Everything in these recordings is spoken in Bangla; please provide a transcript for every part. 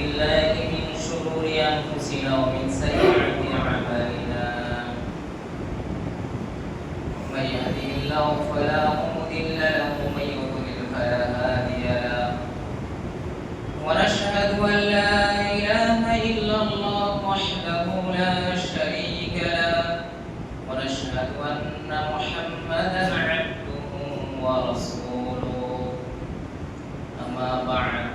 بالله من شرور أنفسنا ومن سيئات أعمالنا من يهده الله فلا مضل له ومن يضلل فلا هادي له ونشهد أن لا إله إلا الله وحده لا شريك له ونشهد أن محمدا عبده ورسوله أما بعد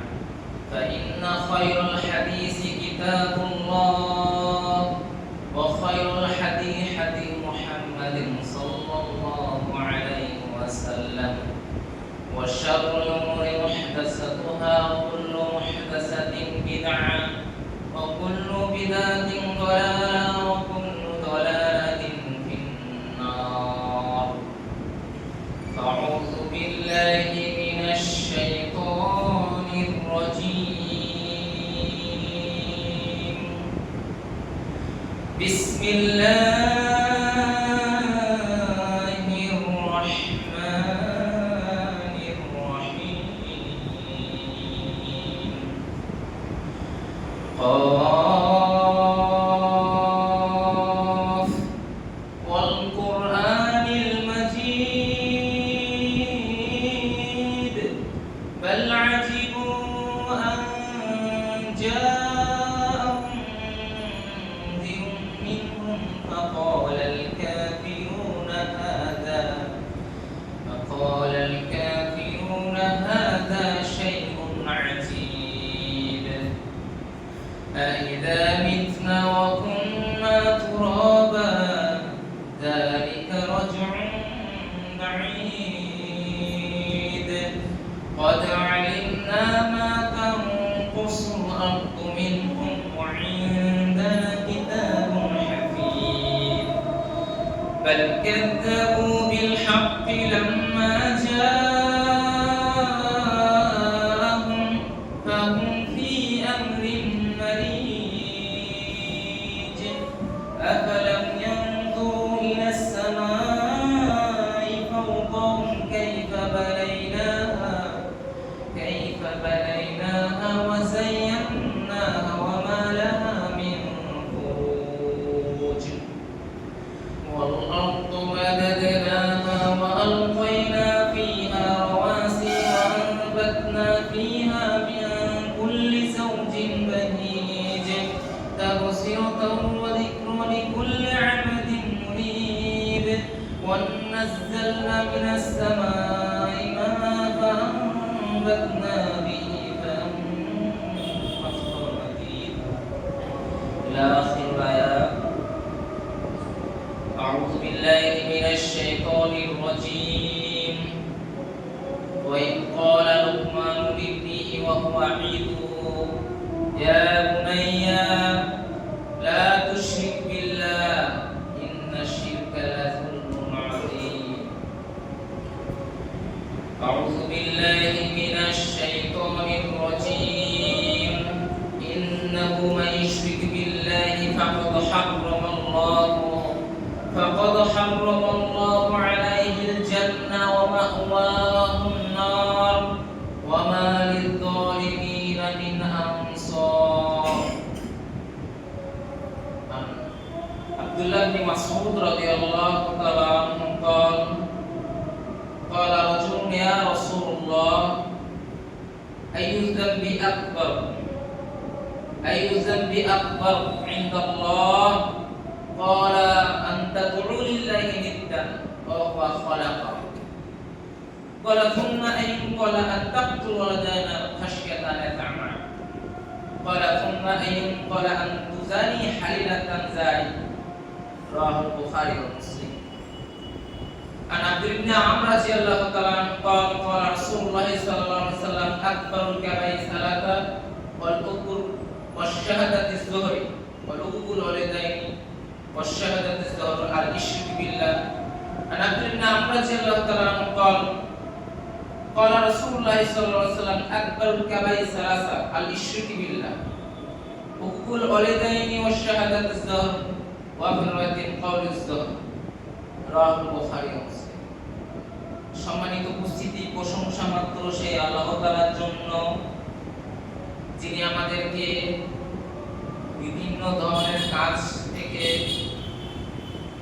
فإن خير الحديث كتاب الله وخير الحديث حديث محمد صلى الله عليه وسلم وشر الأمور محدثاتها وكل محدثة بدعة وكل بدعة ضلالة وكل ضلالة في النار فأعوذ بالله من الشيطان الرجيم بسم الله الرحمن الرحيم قاف والقرآن المجيد بل عجبوا أن جاءهم منذر منهم فقال الكافرون هذا شيء عجيب أإذا متنا وكنا ترابا ذلك رجع بعيد قد علمنا ما تنقص الأرض منهم وعندنا كتاب حفيظ بل كذبوا بالحق لما جاءهم فهم في أمر مريج أفلم ينظروا إلى السماء فوقهم كيف بنيناها وزيناها وما لها من فروج والأرض مددناها وألقينا فيها رواسي وأنبتنا فيها من كل زوج بهيج تبصرة وذكر لكل عبد منيب ونزلنا من السماء ماء فأنبتنا به فأنبتنا مديدا إلى آخر الآيات. أعوذ بالله من الشيطان الرجيم وإذ قال لقمان لابنه وهو يعظه يا بني لا تشرك بالله إن الشرك لظلم عظيم. أعوذ بالله من الشيطان الرجيم إنه من يشرك بالله فقد حرم الله عليه الجنة ومأواه النار وما للظالمين من أنصار. عبد الله بن مسعود رضي الله تعالى عنه قال رجل يا رسول الله أي الذنب أكبر عند الله؟ قال أن تدعو لله ندا وهو خلقك. قال ثم أي؟ قال أن تقتل ولدنا خشية أن يطمع. قال ثم أي؟ قال أن تزاني حليلة زاني. رواه البخاري ومسلم. عن عبد بن عمرو رضي الله تعالى عنه قال قال رسول الله صلى الله عليه وسلم أكبر الكبائر ثلاثة والكفر والشهادة الزور والعقوق الوالدين والشهادة الزور الإشراك بالله. عن عبد بن عمرو رضي الله تعالى عنه قال رسول الله صلى الله عليه وسلم أكبر الكبائر ثلاثة الإشراك بالله عقوق الوالدين والشهادة الزور وفي رواية قول الزور. رواه البخاري ومسلم. সম্মানিত উপস্থিতি, প্রশংসা মাত্র সেই আল্লাহ তাআলার জন্য যিনি আমাদেরকে বিভিন্ন ধরনের কাজ থেকে,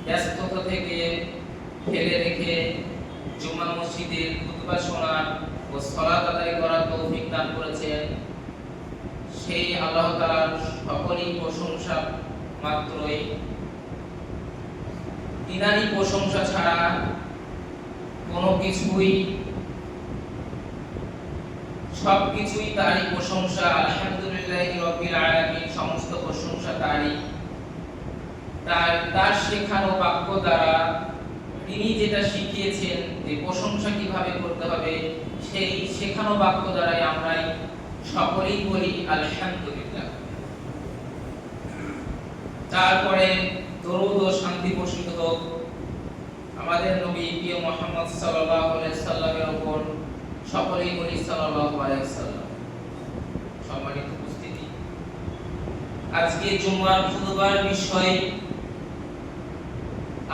ব্যস্ততা থেকে ফেলে রেখে জুমা মসজিদের খুতবা শোনার ও সালাত আদায় করার তৌফিক দান করেছেন, সেই আল্লাহ তাআলার সকলই প্রশংসা মাত্রই। তিনারই প্রশংসা ছাড়া কোনো কিছুই, সবকিছুই তারই প্রশংসা। আলহামদুলিল্লাহি রাব্বিল আলামিন, সমস্ত প্রশংসা তারই। তার শেখানো বাক্য দ্বারা তিনি যেটা শিখিয়েছেন যে প্রশংসা কিভাবে করতে হবে, সেই শেখানো বাক্য দ্বারাই আমরা সকলেই বলি আলহামদুলিল্লাহ। তারপরে দরুদ ও শান্তি বর্ষিত হোক আমাদের নবী প্রিয় মুহাম্মদ সাল্লাল্লাহু আলাইহি সাল্লামের উপর। সকলেই বলি সাল্লাল্লাহু আলাইহি সাল্লাম। সম্মানিত উপস্থিতি, আজকে জুমার খুতবার বিষয়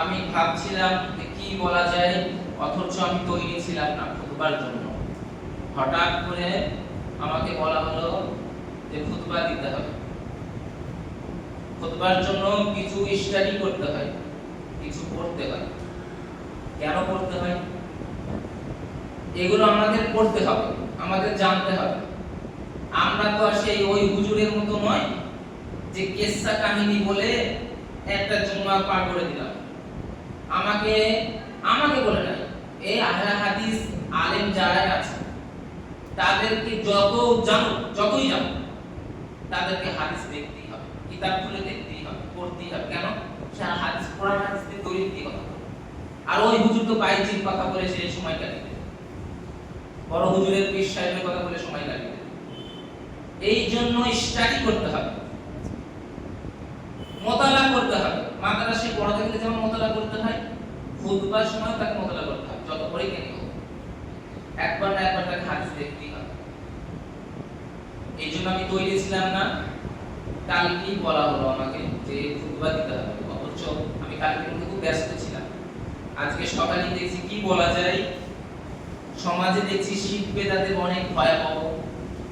আমি ভাবছিলাম যে কি বলা যায়, অথচ আমি তৈরি ছিলাম না খুতবার জন্য। হঠাৎ করে আমাকে বলা হলো যে খুতবা দিতে হবে। খুতবার জন্য কিছু স্টাডি করতে হয়, কিছু পড়তে হয়। কেন পড়তে হয়? এগুলো আমাদের পড়তে হবে, আমাদের জানতে হবে। আমরা তো আর সেই ওই হুজুরের মতো নয় যে কিসসা কাহিনী বলে একটা জুমা পার করে দিলাম। আমাকে বলে নাই, এই আহলে হাদিস আলেম যারা আছে তাদেরকে যতই জানো তাদেরকে হাদিস দেখতেই হবে, কিতাব খুলে দেখতেই হবে, পড়তেই হবে। কেন? সে হাদিস, কোরআন হাদিস দিয়ে দলিল দিয়ে কথা বলে। আর ওই হুজুর তো বাইজির কথা বলে সেই সময় কাটিয়ে দেয়, বড় হুজুরের পীর সাহেবের কথা বলে সময় কাটিয়ে দেয়। এই জন্য স্টাডি করতে হবে, মোতালা করতে হবে। মাদ্রাসায় পড়াতে গেলে যেমন মোতালা করতে হয়, খুতবার সময় তাকে মোতালা করতে হবে। যত পড়ে কেন একবার না একবার তাকে হাদিস দেখতেই হবে। এই জন্য আমি তৈরি ছিলাম না। কালকেই বলা হলো আমাকে যে খুতবা দিতে হবে, অথচ আমি কালকে খুব ব্যস্ত ছিলাম। আজকে সকালে দেখছি কি বলা যায়, সমাজে দেখছি শীত বেদাতে অনেক ভয়াবহ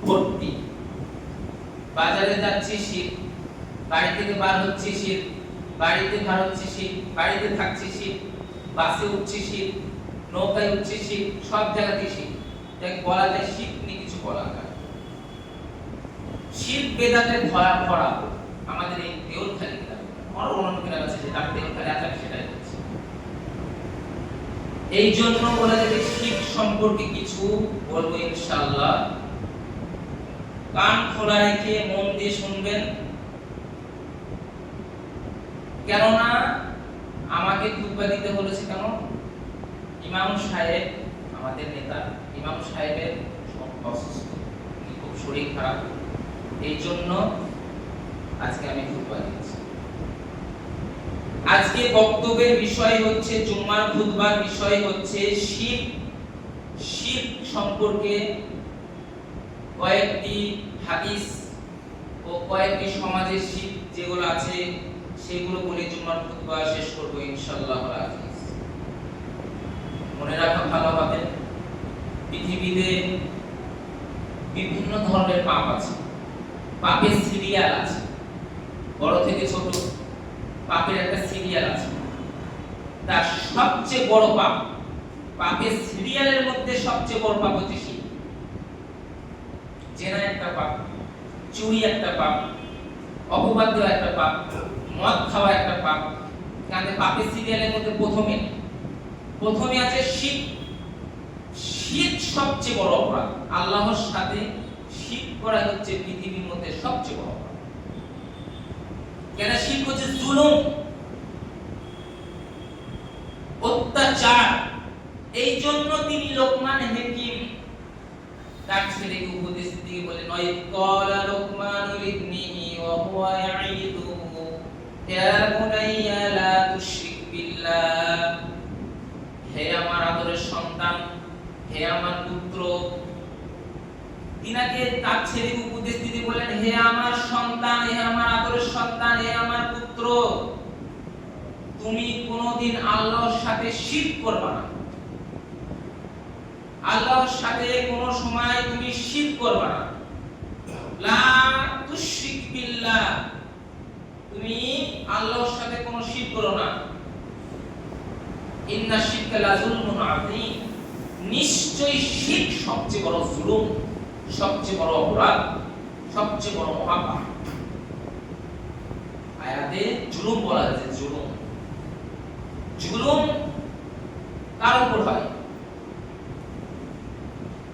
ভর্তি। বাজারে যাচ্ছি শীত, বাড়ি থেকে বার হচ্ছি শীত, বাড়িতে বার হচ্ছি শীত, বাড়িতে থাকছি শীত, বাসে উঠছি শীত, নৌকায় উঠছি শীত, সব জায়গাতেই শীত। যাক বলা যায় শীত নিয়ে কিছু বলা যায়। শীত বেদাতে ভরা আমাদের এই দেওলখালী গ্রামে, আরো অন্য গ্রাম আছে যেটা দেওলখালী আছে, সেটাই বলছি। এই জন্য বলা যায় শীত সম্পর্কে কিছু বলবো ইনশাআল্লাহ। কান খোলা রেখে মন দিয়ে শুনবেন, কেননা আমাকে খুতবা দিতে বলেছে। কেন? ইমাম সাহেব, আমাদের নেতা ইমাম সাহেবের অসুস্থ, খুব শরীর খারাপ। এই জন্য আজকে আমি খুতবা দিচ্ছি। আজকে বক্তব্যের বিষয় হচ্ছে, জুম্মার খুতবার বিষয় হচ্ছে শীত সম্পর্কে কয়েকটি হাদিস ও কয়েকটি সমাজের শীত যেগুলো আছে সেগুলো বলে জুম্মার খুতবা শেষ করব ইনশাআল্লাহ। মনে রাখা ভালো হবে, পৃথিবীতে বিভিন্ন ধরনের পাপ আছে, পাপের সিরিয়াল আছে, বড় থেকে ছোট পাপের একটা সিরিয়াল আছে। তার সবচেয়ে বড় পাপ, পাপের সিরিয়ালের মধ্যে সবচেয়ে বড় পাপ হচ্ছে শিরক। জেনা একটা পাপ, চুরি একটা পাপ, অপবাদ দেওয়া একটা পাপ, মদ খাওয়া একটা পাপ। কারণ পাপের সিরিয়ালের মধ্যে প্রথমে আছে শিরক। শিরক সবচেয়ে বড় অপরাধ। আল্লাহর সাথে শিরক করা হচ্ছে পৃথিবীর মধ্যে সবচেয়ে বড় অপরাধ। কেন? শিরক হচ্ছে জুলুম, অত্যাচার। এই জন্য তিনি লোকমান হাকিম তার ছেলেকে উপদেশ দিয়ে বলে, নয় ক্বালা লোকমানু লিবনিহি ওয়া হুয়া ইয়াইদুহু ইয়া বুনাইয়া লা তুশরিক বিল্লাহ। হে আমার আদরের সন্তান, হে আমার পুত্র। তিনাকে তার ছেলেকে উপদেশ দিতে বলেন, হে আমার সন্তান, হে আমার আদরের সন্তান, হে আমার পুত্র, তুমি কোনোদিন আল্লাহর সাথে শিরক করবে না। আল্লাহর সাথে কোনো সময় তুমি শিরক করবে না। লা তুশরিক বিল্লাহ, তুমি আল্লাহর সাথে কোনো শিরক করো না। ইন্না শিরকা লাযুলমুন আযীম, নিশ্চয়ই শিরক সবচেয়ে বড় জুলুম, সবচেয়ে বড় অপরাধ, সবচেয়ে বড় মহাপাপ। আয়াতে জুলুম বলা হয়েছে, জুলুম। জুলুম কার উপর হয়?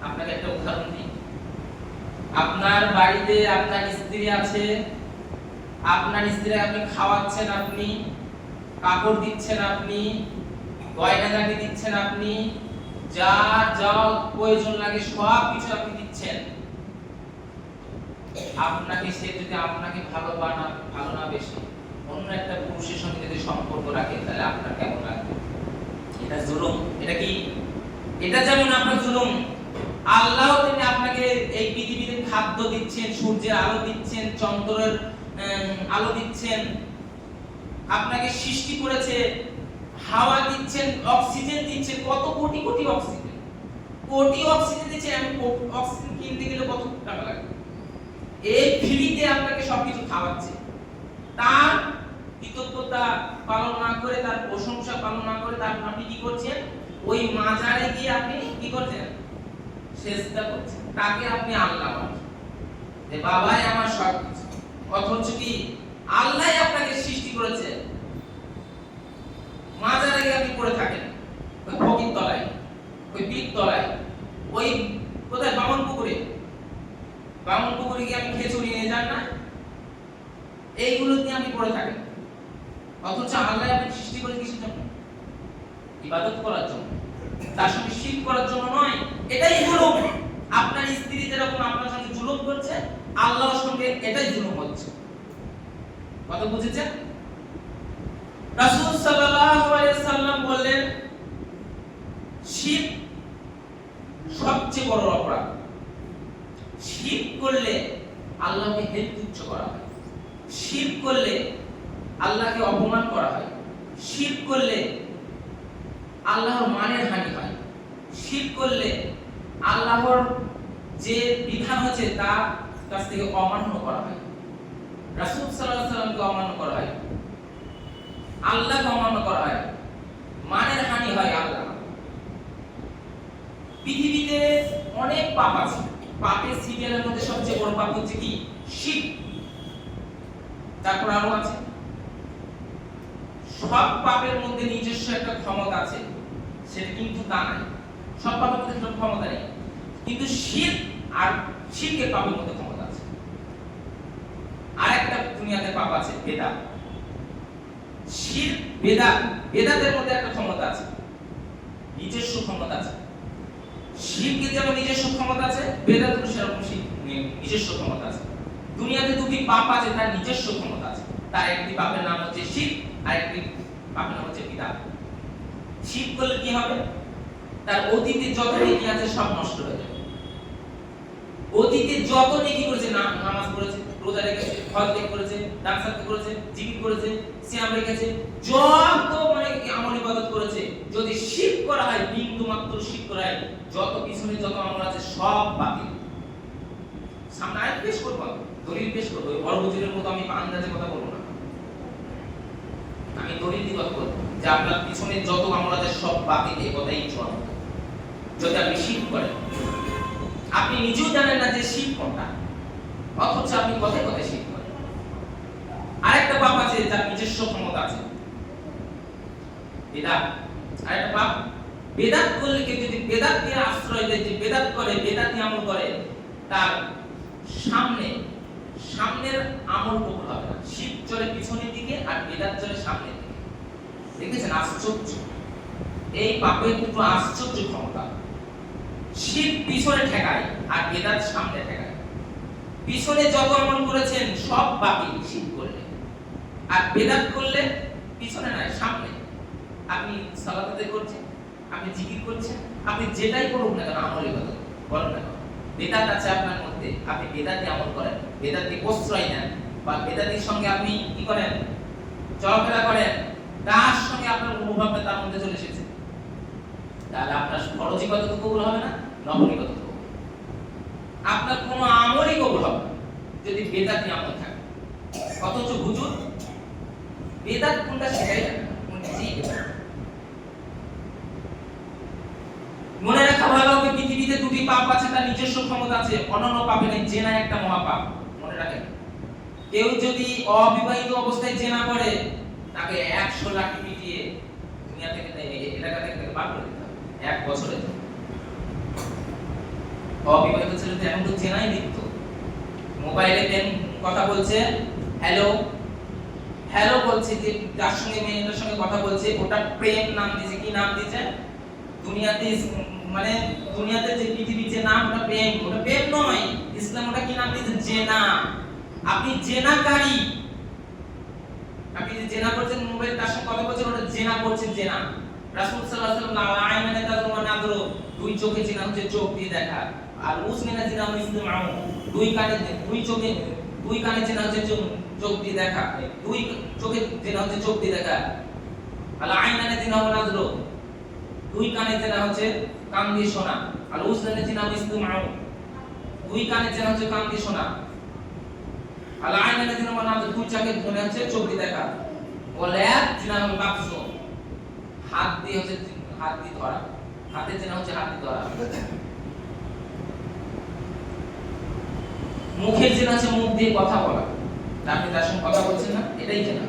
আপনাকে একটা উদাহরণ দিই। আপনার বাড়িতে আপনার স্ত্রী আছে, আপনার স্ত্রীকে আপনি খাওয়াচ্ছেন, আপনি কাপড় দিচ্ছেন, আপনি গয়নাগাটি দিচ্ছেন, আপনি যা যা প্রয়োজন লাগে সব কিছু আপনি দিচ্ছেন। আপনাকে সে যদি আপনাকে ভালো না বেশি অন্য একটা পুরুষের সঙ্গে যদি সম্পর্ক রাখে, তাহলে আপনার কেমন লাগবে? এটা জুলুম। এটা কি? এটা যেমন আপনার জুলুম, আল্লাহ তিনি আপনাকে এই পৃথিবীতে খাদ্য দিচ্ছেন, সূর্যের আলো দিচ্ছেন, চন্দ্রের আলো দিচ্ছেন, আপনাকে সৃষ্টি করেছে, হাওয়া দিচ্ছেন, অক্সিজেন দিচ্ছেন, কত কোটি কোটি অক্সিজেন, কোটি অক্সিজেন দিচ্ছে। আমি অক্সিজেন কিনতে গেলে কত টাকা লাগে? এই ফ্রিতে আপনাকে সবকিছু খাওয়াচ্ছে। তার কৃতজ্ঞতা পালন না করে, তার প্রশংসা পালন না করে, তার আপনি কি করছেন? ওই মাজারে গিয়ে আপনি কি করছেন? সেজদা করছেন। তাকে আপনি আল্লাহ বলছেন যে বাবাই আমার সবকিছু। অথচ কি আল্লাহই আপনাকে সৃষ্টি করেছে। মাজারে গিয়ে আপনি পড়ে থাকেন, ওই ফকির তলায়, ওই পীর তলায়, ওই কোথায় বামন পুকুরে গিয়ে আপনি খেচুড়ি নিয়ে যান না, এইগুলো নিয়ে আপনি পড়ে থাকেন। অথচ আল্লাহ আপনি সৃষ্টি করে কিসের জন্য? ইবাদত করার জন্য, তার সঙ্গে শিরক করার জন্য নয়। এটাই জুলুম। আপনার স্ত্রী যেরকম আপনার সঙ্গে জুলুম করছে, আল্লাহর সঙ্গে এটাই জুলুম হচ্ছে। কথা বুঝেছেন? রাসূল সাল্লাল্লাহু আলাইহি সাল্লাম বললেন, শিরক সবচেয়ে বড় অপরাধ। শিরক করলে আল্লাহকে হেয় তুচ্ছ করা হয়, শিরক করলে আল্লাহকে অপমান করা হয়, শিরক করলে আল্লাহর মানের হানি হয়, শিরক করলে আল্লাহর যে বিধান হয়েছে তার কাছ থেকে অমান্য করা হয়, রাসূল সাল্লাল্লাহু আলাইহি সাল্লামকে অমান্য করা হয়, আল্লাহকে অমান্য করা হয়, মানের হানি হয় আল্লাহ। পৃথিবীতে অনেক পাপ আছে। পাপের সিরিয়ালের মধ্যে সবচেয়ে বড় পাপ হচ্ছে কি? শিরক। তারপর আরো আছে। সব পাপের মধ্যে নিজস্ব একটা ক্ষমতা আছে, সেটা কিন্তু তা নাই। সব পাপের মধ্যে কোনো ক্ষমতা নেই, কিন্তু শিরক আর শিরকের পাপের মধ্যে ক্ষমতা আছে। আরেকটা দুনিয়াতে পাপ আছে, বেদাত। শিরক, বেদাতের মধ্যে একটা ক্ষমতা আছে, নিজস্ব ক্ষমতা আছে। শিরকের যেমন নিজস্ব ক্ষমতা আছে, বেদাতের সেরকম নিজস্ব ক্ষমতা আছে। দুনিয়াতে দুটি পাপ আছে, তার নিজস্ব ক্ষমতা আছে। তার একটি পাপের নাম হচ্ছে শিরক, আর একটি পাপের নাম হচ্ছে বিদআত। শিরক করলে কি হবে? তার অতীতে যত নেকি আছে সব নষ্ট হয়ে যাবে। অতীতে যত নেকি করেছে, নামাজ পড়েছে, রোজা রেখেছে, হজ করেছে, দান সাদকা করেছে, জিকির করেছে, সিয়াম রেখেছে, যত আমল ইবাদত করেছে, যদি শিরক করা হয়, বিন্দু মাত্র শিরক করা হয়, যত পিছনে যত আমল আছে সব বাতিল। সামনে আয়াত পেশ করব, দলিল পেশ করব। বড় হুজুরের মতো আমি আন্দাজে কথা বলবো না, আমি দলিল দিয়ে কথা বলবো যে আপনার পিছনে যত আমল আছে সব বাতিল। এই কথাই চলে। যদি আপনি শিরক করেন, আপনি নিজেও জানেন না যে শিরক কোনটা, অথচ আপনি কথায় কথায় শিরক করেন। আরেকটা পাপ আছে যার নিজস্ব ক্ষমতা আছে, বিদআত। আরেকটা পাপ, বেদাত করলে কেউ যদি বেদাত দিয়ে আশ্রয় দেয়, যে বেদাত করে, বেদাতি আমল করে, তার সামনের আমল কবুল হবে না। শিরক চলে পিছনের দিকে আর বেদাত চলে সামনের দিকে। দেখেছেন? আশ্চর্য। এই পাপের দুটো আশ্চর্য ক্ষমতা। শিরক পিছনে ঠেকায় আর বেদাত সামনে ঠেকায়। পিছনে যত আমল করেছেন সব বাতিল শিরক করলে, আর বেদাত করলে পিছনে নয় সামনে। আপনি সালাত আদায় করছেন, আপনি জিকির করছেন, আপনি যেটাই করুন না কেন, আমল ইবাদত বলেন না, বেদাত আছে আপনার মধ্যে, আপনি বেদাতি আমল করেন, বেদাতি প্রশ্রয় নেন, বা বেদাতির সঙ্গে আপনি কি করেন? চলাফেরা করেন, তার সঙ্গে আপনার মনোভাবটা তার মধ্যে চলে এসেছে, তাহলে আপনার ফরজ ইবাদত কবুল হবে না, নফল ইবাদত কবুল, আপনার কোনো আমলই কবুল হবে না। যদি বেদাতি আমল থাকে। অথচ হুজুর বেদাত কোনটা সেটাই জানে না, নিজেই বেদাত। মনে রাখা ভালো হবে, পৃথিবীতে দুটি পাপ আছে, তার নিজস্ব ক্ষমতা আছে, অনন্য পাপে নেই। জেনা একটা মহাপাপ, মনে রাখেন। কেউ যদি অবিবাহিত অবস্থায় জেনা করে, তাকে 100 লাঠি পিটিয়ে দুনিয়া থেকে, এলাকা থেকে বার করে দিতে হবে 1 বছরের জন্য। অবিবাহিত ছেলে তো এখন তো জেনাই লিখতো, মোবাইলে দেন কথা বলছে, হ্যালো হ্যালো বলছে, যে যার সঙ্গে মেয়েটার সঙ্গে কথা বলছে ওটা প্রেম নাম দিয়েছে। কি নাম দিয়েছে? দুনিয়াতে মানে দুনিয়াতে যে পৃথিবীর যে নাম, ওটা প্রেম। ওটা প্রেম নয়, ইসলাম ওটা কি নাম দিয়েছে? জেনা। আপনি জেনাকারী, আপনি যে জেনা করছেন, মোবাইল তার সঙ্গে কথা বলছেন, ওটা জেনা করছেন। জেনা রাসূল সাল্লাল্লাহু আলাইহি ওয়াসাল্লাম আইমানে তাদরু নাদরু, দুই চোখে জেনা হচ্ছে চোখ দিয়ে দেখা। আর উসমিনা জিনা মিসমাউ, দুই কানে, দুই চোখে, দুই কানে জেনা হচ্ছে চোখ দিয়ে দেখা, দুই চোখে জেনা হচ্ছে চোখ দিয়ে দেখা। আল আইনানে জিনা নাদরু, দুই কানে জেনা হচ্ছে কান দিয়ে শোনা। আর উসমিনা জিনা মিসমাউ, দুই কানে জেনা হচ্ছে কান দিয়ে শোনা। আল আইনানে জিনা নাদরু, দুই চোখে জেনা হচ্ছে চোখ দিয়ে দেখা। ওয়ালা জিনা মাকসু, হাত দিয়ে হচ্ছে হাত দিয়ে ধরা, হাতে জেনা হচ্ছে হাত দিয়ে ধরা। মুখের জেনা হচ্ছে মুখ দিয়ে কথা বলা, আপনি তার সঙ্গে কথা বলছেন না, এটাই জেনা।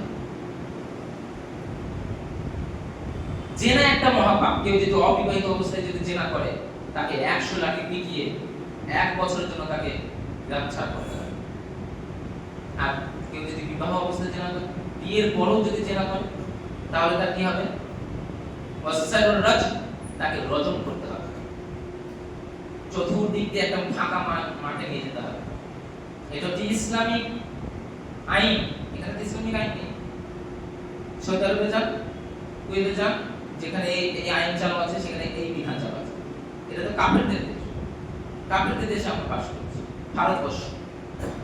জেনা একটা মহাপাপ। কেউ যদি অবিবাহিত অবস্থায় যদি জেনা করে, তাকে 100 লাঠি পিটিয়ে 1 বছরের জন্য তাকে গ্রামছাড় করতে হবে। আর কেউ যদি বিবাহ অবস্থায় জেনা করে, বিয়ের পরেও যদি জেনা করে, তাহলে তার কি হবে? ওয়াসারুর রাজম, তাকে রজম করতে হবে। চতুর্দিক দিয়ে একটা ফাঁকা মাঠে নিয়ে যেতে হবে। এটা হচ্ছে ইসলামিক আইন। এখানে তো ইসলামিক আইন নেই। সৌদি আরবে যান, কুয়েতে যান, যেখানে এই আইন চালু আছে, সেখানে এই বিধান চালু আছে। এটা তো কাফেরদের দেশ, কাফেরদের দেশে আমরা বাস করছি, ভারতবর্ষ,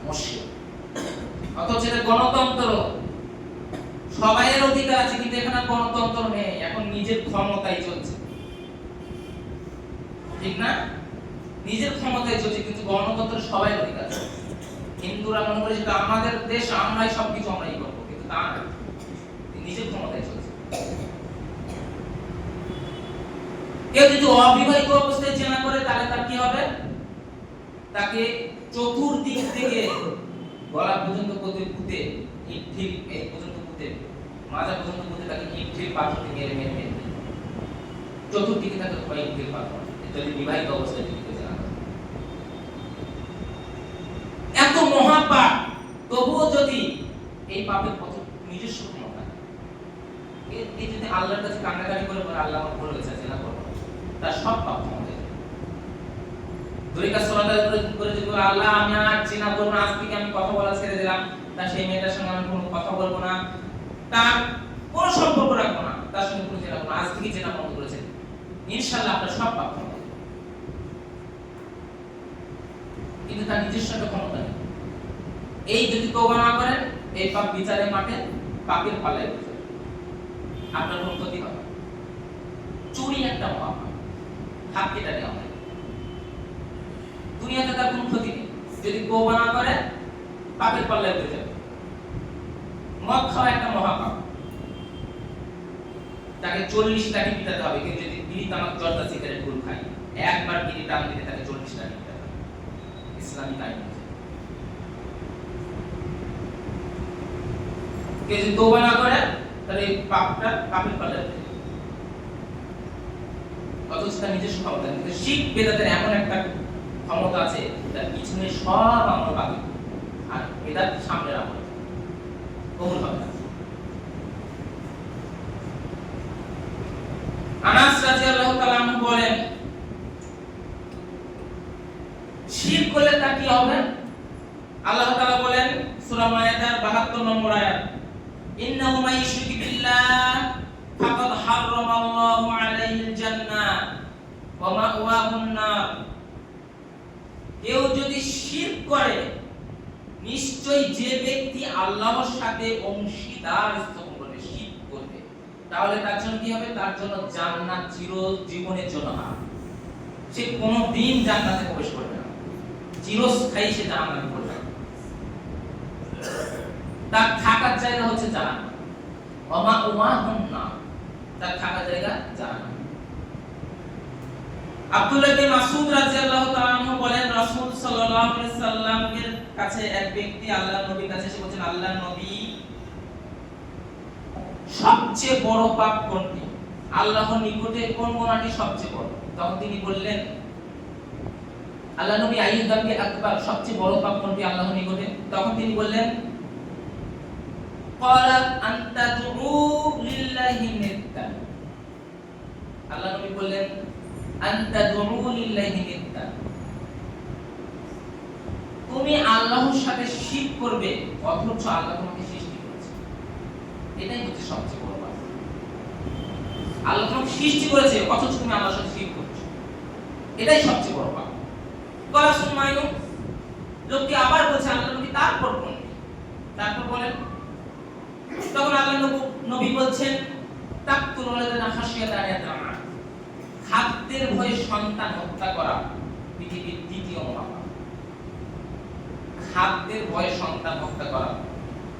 মসজিদ। অথচ এটা গণতন্ত্র, সবাইয়ের অধিকার আছে, কিন্তু এখানে গণতন্ত্র নেই। এখন নিজের ক্ষমতায় চলছে, ঠিক না? নিজের ক্ষমতায় চলছে, কিন্তু গণতন্ত্র সবাই অধিকার আছে। হিন্দুরা মনে করে যেটা আমাদের দেশ, আমরাই সবকিছু আমরাই করবো, কিন্তু তা না, নিজের ক্ষমতায় চলছে। কেউ যদি অবিবাহিত অবস্থায় জেনা করে, তাহলে তার কি হবে? তাকে চতুর্দিক থেকে গলা পর্যন্ত পুঁতে, ইট ঠিক এই পর্যন্ত পুঁতে, মাজা পর্যন্ত পুঁতে, তাকে ইট ঠিক পাথর দিয়ে মেরে মেরে মেরে চতুর্দিকে তাকে ইট ঠিক পাথর, যদি বিবাহিত অবস্থায় যদি জেনা করে। এত মহাপাপ, তবুও যদি এই পাপের পথ নিজস্ব ক্ষমতা, এই যদি আল্লাহর কাছে কান্নাকাটি করে বলে, আল্লাহ আমার ভুল হয়েছে, জেনা করব, তার সব পাপ ক্ষমা হয়ে যাবে। দুইটা সালাত করে যদি বলে, আল্লাহ আমি আর জেনা করব না, আজ থেকে আমি কথা বলা ছেড়ে দিলাম, তার সেই মেয়েটার সঙ্গে আমি কোনো কথা বলবো না, তার কোনো সম্পর্ক রাখবো না, তার সঙ্গে কোনো জেনা করব না, আজ থেকে জেনা বন্ধ করেছে, ইনশাআল্লাহ আপনার সব পাপ ক্ষমা হয়ে যাবে। কিন্তু তার নিজস্ব একটা ক্ষমতা নেই। এই যদি তওবা না করেন, এই পাপ বিচারের মাঠে পাপের পাল্লায় পড়ে যাবে, আপনার কোনো ক্ষতি হবে। চুরি একটা মহাপাপ, হাত কেটে নেওয়া হয়, দুনিয়াতে তার কোনো ক্ষতি নেই। যদি তওবা না করে, পাপের পাল্লায় পড়ে যাবে। মদ খাওয়া একটা মহাপাপ, তাকে 40 লাঠি পিটাতে হবে। কেউ যদি বিড়ি, তামাক, জর্দা, সিগারেট গুলো খায়, একবার বিড়ি টান দিলে তাকে 40 লাঠি পিটাতে হবে। ইসলামিক আইন। কেউ যদি তওবা না করে, তাহলে এই পাপটা পাপের পাল্লায় পড়ে যাবে। অথচ তার নিজস্ব ক্ষমতা নেই। কিন্তু শিরক বেদাতের এমন একটা ক্ষমতা আছে, তার পিছনে সব আমল বাকি, আর বেদাত সামনের আমল কবুল হবে না। আনাস রাদিয়াল্লাহু তাআলা আনহু বলেন, শিরক করলে তা কি হবে? আল্লাহ তাআলা বলেন সূরা মায়েদার 72 নম্বর আয়াত, ইন্নাহু মান ইউশরিক বিল্লাহ ফাকাদ হারামাল্লাহু আলাইহিল জান্নাহ ওয়া মাওয়াহুন নার। কেউ যদি শিরক করে, নিশ্চয়ই যে ব্যক্তি আল্লাহর সাথে অংশীদার স্থাপন করবে, শিরক করবে, তাহলে তার জন্য কি হবে? তার জন্য জান্নাত চিরজীবনের জন্য হারাম। সে কোনোদিন জান্নাতে প্রবেশ করবে না, চিরস্থায়ী সে জাহান্নামে পড়বে। তার থাকার জায়গা হচ্ছে জাহান্নাম। ওমা উমাহুম না, তার থাকার জায়গা জাহান্নাম। আব্দুল্লাহ ইবনে মাসউদ রাদিয়াল্লাহু তাআলা আনহু বলেন, রাসূল সাল্লাল্লাহু আলাইহি সাল্লামের কাছে এক ব্যক্তি আল্লাহর নবীর কাছে এসে বলেন, আল্লাহর নবী, সবচেয়ে বড় পাপ কোনটি? আল্লাহর নিকটে কোন গুনাহটি সবচেয়ে বড়? তখন তিনি বললেন, আল্লাহর নবী, আইয়ুদ দামবি আকবার, সবচেয়ে বড় পাপ কোনটি আল্লাহর নিকটে? তখন তিনি বললেন, ক্বালা আনতা তুউ লিল্লাহি নিদ্দান। আল্লাহর নবী বললেন, আনতা তুউ লিল্লাহি নিদ্দান, তুমি আল্লাহর সাথে শিরক করবে অথচ আল্লাহ তোমাকে সৃষ্টি করেছে। এটাই হচ্ছে সবচেয়ে বড় পাপ। আল্লাহ তোমাকে সৃষ্টি করেছে অথচ তুমি আল্লাহর সাথে শিরক করছো, এটাই সবচেয়ে বড় পাপ। ক্বালা সুম্মা আইয়ু, লোকটি আবার বলছে, আল্লাহর নবী তারপর কোনটি? তারপর বলেন, তখন আল্লাহর নবী বলছেন, তাকতুল ওয়ালাদা খাশিয়াতা আন, খাদ্যের ভয়ে সন্তান হত্যা করা পৃথিবীর দ্বিতীয় মহাপাপ। খাদ্যের ভয়ে সন্তান হত্যা করা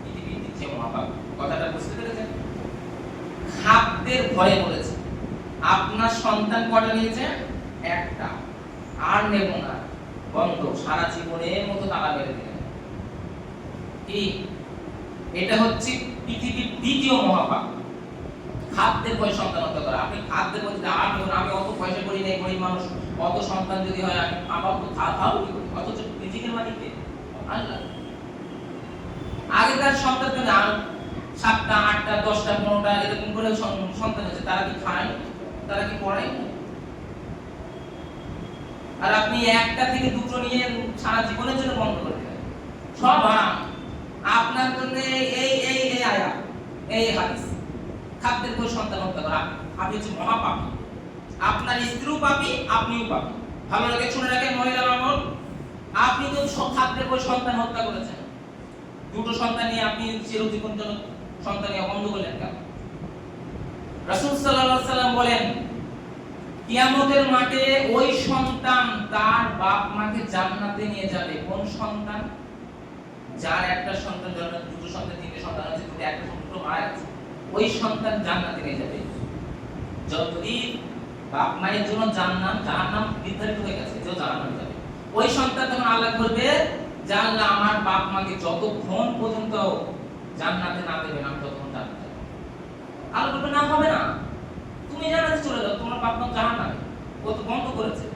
পৃথিবীর দ্বিতীয় মহাপাপ। কথাটা বুঝতে পেরেছেন? খাদ্যের ভয়ে বলেছে। আপনার সন্তান কটা নিয়েছে? একটা, আর নেব না, বন্ধ, সারা জীবনের মতো তালা মেরে দিলেন। কি? এটা হচ্ছে পৃথিবীর দ্বিতীয় মহাপাপ, খাদ্যের ভয়ে সন্তান হত্যা করা। আপনি খাদ্যের ভয়ে, আর নেব না, আমি অত পয়সা করি নাই, গরিব মানুষ, অত সন্তান যদি হয় আমি আবার তো খাওয়াবো কি করে? অথচ রিজিকের মালিক আল্লাহ। আগেকার সন্তান 7টা 8টা 10টা 15টা এরকম করে সন্তান হয়েছে, তারা কি খায়? তারা কি পড়ায়? আর আপনি একটা থেকে দুটো নিয়ে সারা জীবনের জন্য বন্ধ করে দিলেন। সব হারাম। আপনার জন্য এই এই এই আয়াত, এই হাদিস, খাদ্যের ভয়ে সন্তান হত্যা করা, আপনি হচ্ছে মহাপাপী। আপনার স্ত্রীও পাপী, আপনিও পাপী। ভালো লাগে শুনে রাখেন মহিলা মামুন, আপনি তো খাদ্যের ভয়ে সন্তান হত্যা করেছেন। দুটো সন্তান নিয়ে আপনি চিরজীবনজনক সন্তান নিয়ে বন্ধ করলেন কেন? রাসূল সাল্লাল্লাহু আলাইহি সাল্লাম বলেন, কিয়ামতের মাঠে ওই সন্তান তার বাপ মাকে জান্নাতে নিয়ে যাবে। কোন সন্তান? যার একটা সন্তান জন্ম, দুটো সন্তান, তিনটে সন্তান আছে, কিন্তু একটা সন্তান মারা গেছে, ওই সন্তান জান্নাতে নিয়ে যাবে। যদি বাপ মায়ের জন্য জাহান্নাম নির্ধারিত হয়ে গেছে, যে জাহান্নামে যাবে, ওই সন্তান তখন আল্লাহ করবে, যে আল্লাহ আমার বাপ মাকে যতক্ষণ পর্যন্ত জান্নাতে না দেবেন আমি ততক্ষণ জান্নাতে যাব। আল্লাহ বলবে, না হবে না, তুমি জান্নাতে চলে যাও, তোমার বাপ মা জাহান্নামে। ও তো বন্ধ করেছে,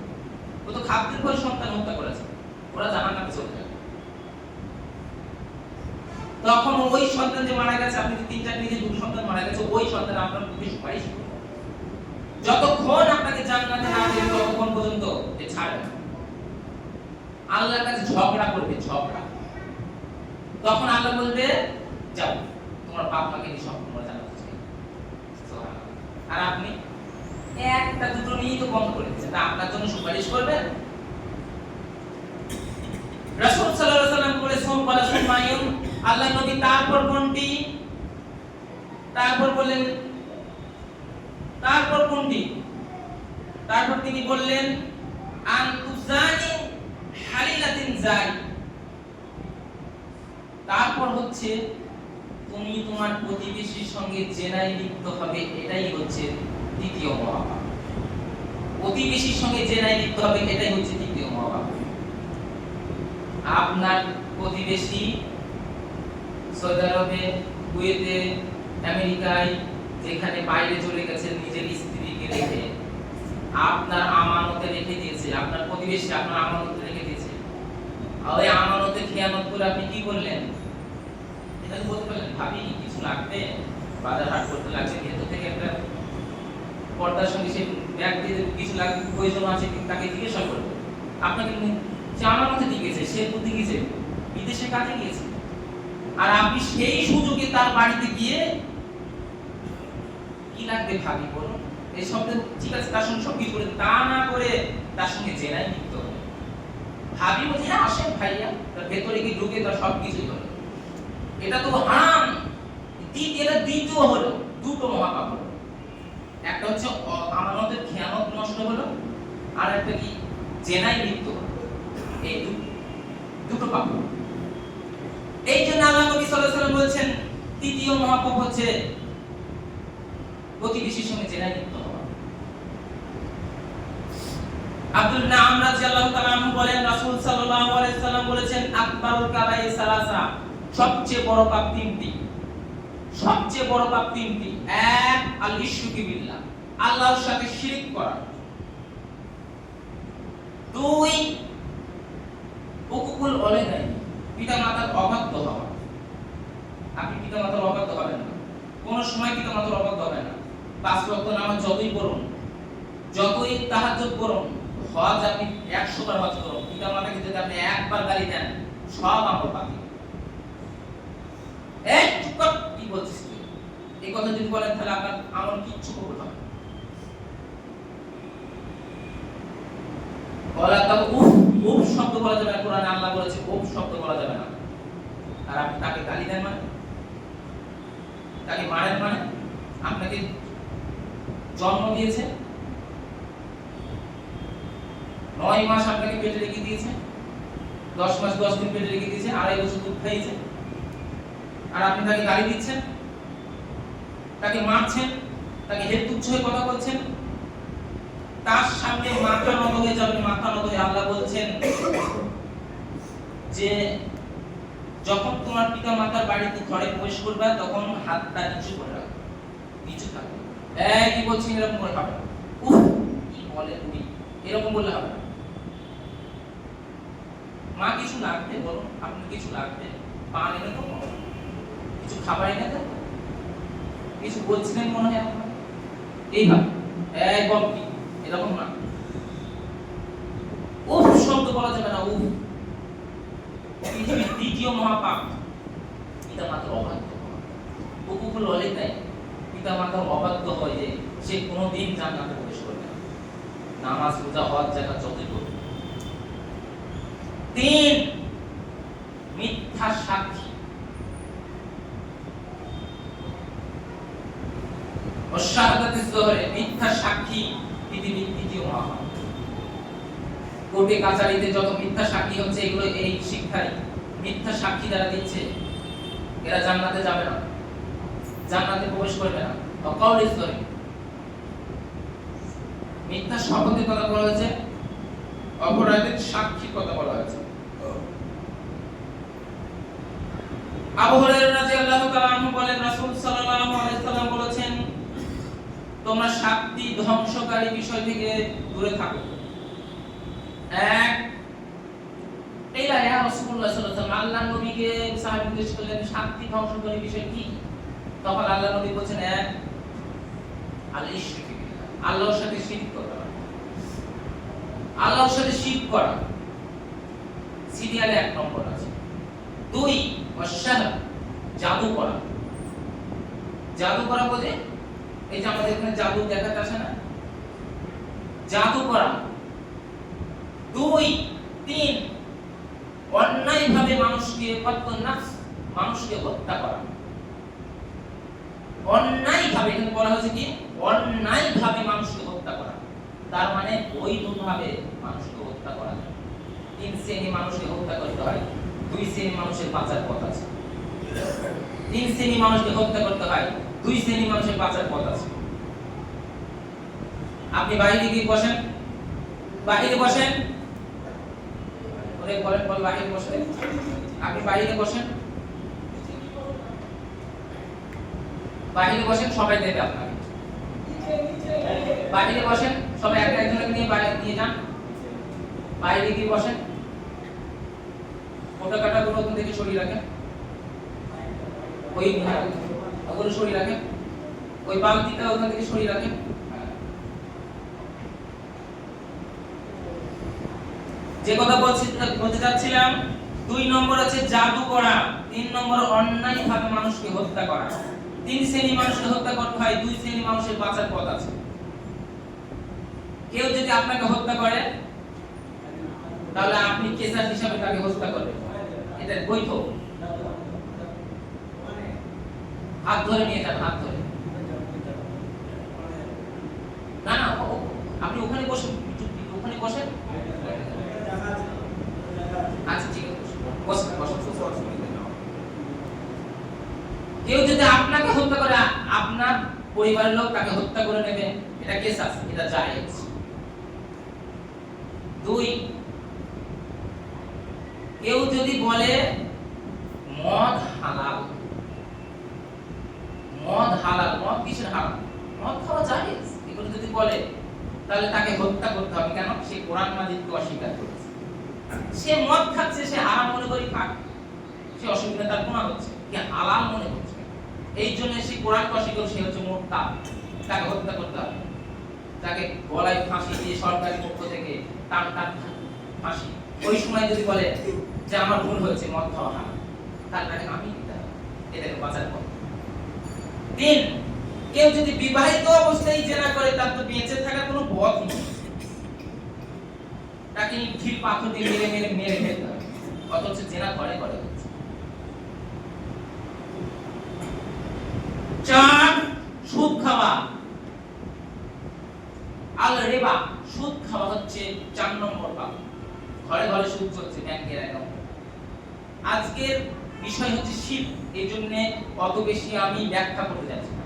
ও তো খাদ্যের ভয়ে সন্তান হত্যা করেছে, ওরা জাহান্নামে চলে যাবে। তখন ওই সন্তান যে মারা গেছে, আপনি 3-4 নিজে দুটো সন্তান মারা গেছে, ওই সন্তান আপনার প্রতি সুপারিশ করবে। যতক্ষণ আপনাকে জান্নাতে না দেবে ততক্ষণ পর্যন্ত ছাড়বে না। আল্লাহর কাছে ঝগড়া করবে, ঝগড়া। তখন আল্লাহ বলবে, যাও তোমার বাপ মাকে নিয়ে সব তোমরা জান্নাতে চলে যাও। সুবহানাল্লাহ। আর আপনি একটা দুটো নিয়েই তো বন্ধ করে দিচ্ছেন, আপনার জন্য সুপারিশ করবেন? রাসূল সাল্লাল্লাহু আলাইহি ওয়াসাল্লাম বলেছেন, বলা সুমাইয়ুম, আল্লাহর নবী তারপর কোনটি? তারপর বললেন, তারপর কোনটি? তারপর তিনি বললেন, আন তুজানি হালিলাতিন জাই, তারপর হচ্ছে তুমি তোমার প্রতিবেশীর সঙ্গে জেনায় লিপ্ত হবে। এটাই হচ্ছে দ্বিতীয় মহাপাপ। প্রতিবেশীর সঙ্গে জেনায় লিপ্ত হবে, এটাই হচ্ছে দ্বিতীয় মহাপাপ। আপনার প্রতিবেশী সৌদি আরবে, কুয়েতে, আমেরিকায়, যেখানে বাইরে চলে গেছে নিজের স্ত্রীকে রেখে, আপনার আমানতে রেখে দিয়েছে, আপনার প্রতিবেশী আপনার আমানতে রেখে দিয়েছে, ওই আমানতে খেয়ানত করে আপনি কি করলেন? এটা বলতে পারলেন, ভাবি কিছু লাগবে, বাজার হাট করতে লাগছে, ভেতর থেকে একটা পর্দার সঙ্গে সে ব্যাগ দিয়ে কিছু লাগবে, প্রয়োজন আছে, তাকে জিজ্ঞাসা করবে। আপনাকে যে আমানতে দিয়ে গেছে, সে বুদ্ধি গেছে, বিদেশে কাজে গিয়েছে, আর আপনি সেই সুযোগে তার বাড়িতে গিয়ে কি লাগবে ভাবি বলুন, এই শব্দ ঠিক আছে, তার সঙ্গে সবকিছু করে, তা না করে তার সঙ্গে জেনায় লিপ্ত হবে। ভাবি বলছে, হ্যাঁ আসেন ভাইয়া, তার ভেতরে কি ঢুকে তার সবকিছুই হলো। এটা তো হারাম। এটা দ্বিতীয় হলো, দুটো মহাপাপ হলো। একটা হচ্ছে আমানতের খেয়ানত নষ্ট হলো, আর একটা কি জেনায় লিপ্ত হলো। এই দুটো পাপ। এই জন্য আল্লাহ নবী সাল্লাল্লাহু আলাইহি ওয়াসাল্লাম বলেছেন তৃতীয় মহাপাপ হচ্ছে প্রতিবেশীর সঙ্গে জেনা লিপ্ত হওয়া। আব্দুল্লাহ আমর রাদিয়াল্লাহু তাআলা আনহু বলেন রাসূল সাল্লাল্লাহু আলাইহি ওয়াসাল্লাম বলেছেন আকবারুল কাবাইর সালাসা, সবচেয়ে বড় পাপ তিনটি। সবচেয়ে বড় পাপ তিনটি। এক, আল ইশরিকু বিল্লাহ, আল্লাহর সাথে শিরক করা। দুই, হুকুকুল ওয়ালিদাইন, পিতামাতার অবাধ্য হওয়া। আপনি পিতামাতার অবাধ্য হবেন না, কোন সময় পিতামাতার অবাধ্য হবেন না। 5 ওয়াক্ত নামাজ যতই পড়ুন, যতই তাহাজ্জুদ করুন, হজ আপনি 100 বার হজ করুন, পিতামাতাকে যদি আপনি একবার গালি দেন সব আমল বাতিল। এই চুপ কর, কি বলছিস তুই? এই কথা যদি বলেন তাহলে আপনার আমল কিচ্ছু কবুল হবে না। বলা তো উফ শব্দ বলা যাবে না, কোরআনে আল্লাহ বলেছে উফ শব্দ বলা যাবে না। আর আপনি তাকে গালি দেন মানে, তাকে মারেন মানে, আপনাকে জন্ম দিয়েছে, 9 মাস আপনাকে পেটে রেখে দিয়েছে, 10 মাস 10 দিন পেটে রেখে দিয়েছে, 2.5 বছর দুধ খাইয়েছে, আর আপনি তাকে গালি দিচ্ছেন, তাকে মারছেন, তাকে হেড তুচ্ছ হয়ে কথা বলছেন, তার সামনে মাথা নত হয়ে যাবে। মাথা নত হয়ে আল্লাহ বলছেন যে যখন তোমার পিতা মাতার বাড়িতে ঘরে প্রবেশ করবে তখন হাতটা নিচু করে রাখো, নিচু থাকবে। কি বলছেন এরকম করে হবে না। উফ কি বলে তুমি, এরকম বললে হবে না। মা কিছু লাগবে বলুন, আপনি কিছু লাগবে, পান এনে তো, কিছু খাবার এনে তো, কিছু বলছিলেন মনে হয় আপনার, এইভাবে বল কি, এরকম না। উফ শব্দ বলা যাবে না। উফ পৃথিবীর দ্বিতীয় মহাপাপ পিতামাতার অবাধ্য হওয়া। হুকুকুল ওয়ালিদাইন, পিতামাতার অবাধ্য হয় যে সে কোনোদিন জান্নাতে প্রবেশ করবে না, নামাজ রোজা হজ যাকাত যতই করবে। 3, মিথ্যা সাক্ষী। শাহাদাতুজ জোহরে, মিথ্যা সাক্ষী পৃথিবীর দ্বিতীয় মহাপাপ। কোর্টে কাছারিতে যত মিথ্যা সাক্ষী হচ্ছে এগুলো এই শিক্ষাই। মিথ্যা সাক্ষী যারা দিচ্ছে এরা জান্নাতে যাবে না, জান্নাতে প্রবেশ করবে না। অকাউলিস জোহরে, মিথ্যা শপথের কথা বলা হয়েছে, অপরাধের সাক্ষীর কথা বলা হয়েছে। আবু হুরায়রা রাদিয়াল্লাহু তাআলা আনহু বলেন রাসূল সাল্লাল্লাহু আলাইহি ওয়াসাল্লাম বলেছেন তোমরা 7টি ধ্বংসকারী বিষয় থেকে দূরে থাকো। 1, ইয়া রাসূলুল্লাহ সাল্লাল্লাহু আলাইহি ওয়াসাল্লাম, আল্লাহর নবীকে সাহাবী জিজ্ঞেস করলেন 7টি ধ্বংসকারী বিষয় কি? তখন আল্লাহর নবী বলেছেন 1, আল ইশরিক বিল্লাহ, আল্লাহর সাথে শিরক করা। আল্লাহর সাথে শিরক করা সিরিয়ালে 1 নম্বর আছে। 2, ওয়াশাহর, জাদু করা। জাদু করা বলে এই যে আমাদের এখানে জাদু দেখাতে আসে না, জাদু করা। 2, 3, অন্যায়ভাবে মানুষকে কতল নাফস, মানুষকে হত্যা করা। অন্যায়ভাবে, এখানে বলা হয়েছে কি অন্যায়ভাবে মানুষকে হত্যা করা, তার মানে বৈধভাবে মানুষকে হত্যা করা যায়। 3 শ্রেণী মানুষকে হত্যা করতে হয়, 2 শ্রেণী মানুষের বাঁচার পথ আছে। 3 শ্রেণী মানুষকে হত্যা করতে হয়, 2 শ্রেণী মানুষের বাঁচার পথ আছে। আপনি বাইরে গিয়ে বসেন, বাইরে বসেন, ওরে বলেন বল বাইরে বসেন, আপনি বাইরে বসেন, বাইরে বসেন, সবাই দেবে আপনাকে। বাইরে বসেন, সবাই একজনকে নিয়ে বাইরে নিয়ে যান, বাইরে গিয়ে বসেন। ফটো কাটাগুলো ওখান থেকে সরিয়ে রাখেন, ওই ওগুলো সরিয়ে রাখেন, ওই বালতিটা ওখান থেকে সরিয়ে রাখেন। যে কথা বলতে যাচ্ছিলাম, 2 নম্বর আছে জাদু করা, 3 নম্বর অন্যায়ভাবে মানুষকে হত্যা করা। 3 শ্রেণী মানুষকে হত্যা করতে হয়, 2 শ্রেণী মানুষের বাঁচার পথ আছে। কেউ যদি আপনাকে হত্যা করে তাহলে আপনি কেসার হিসাবে তাকে হত্যা করবেন, এটা বৈধ। হাত ধরে নিয়ে যান, হাত ধরে। না না, আপনি ওখানে বসুন, ওখানে বসেন। আচ্ছা ঠিক আছে, বসুন বসুন। কেউ যদি আপনাকে হত্যা করে, আপনার পরিবারের লোক তাকে হত্যা করে নেবে, এটা কিসাস, এটা জায়েজ। 2, কেউ যদি বলে মদ হালাল, মদ হালাল, মদ কিসের হালাল? মদ খাওয়া জায়েজ, এগুলো যদি বলে তাহলে তাকে হত্যা করতে হবে। কেন? সে কোরআন মাজিদকে অস্বীকার করেছে। সে মদ খাচ্ছে, সে হারাম মনে করে খাক, সে অসুবিধা তার গুনাহ হচ্ছে, কে হালাল মনে করছে, এই জন্য সে কোরআনকে অস্বীকার, সে হচ্ছে মুরতাদ, তাকে হত্যা করতে হবে। তাকে গলায় ফাঁসি দিয়ে সরকারি পক্ষ থেকে টান ফাঁসি, ওই সময় যদি বলে যে আমার ভুল হয়েছে, মদ খাওয়া হারাম, তাহলে তাকে নামিয়ে দিতে হবে, এটাকে বাঁচার পথ। 3, কেউ যদি বিবাহিত অবস্থায় জেনা করে, তার তো বেঁচে থাকার কোনো পথ নেই, তাকে ইট পাথর দিয়ে মেরে ফেলতে হবে, অথচ জেনা করে হচ্ছে। 4, সুদ খাওয়া, আল রিবা, সুদ খাওয়া হচ্ছে 4 নম্বর পাপ। ঘরে ঘরে সুদ চলছে, ব্যাংকের অ্যাকাউন্ট। আজকের বিষয় হচ্ছে শীত, এই জন্য অত বেশি আমি ব্যাখ্যা করতে যাচ্ছি না।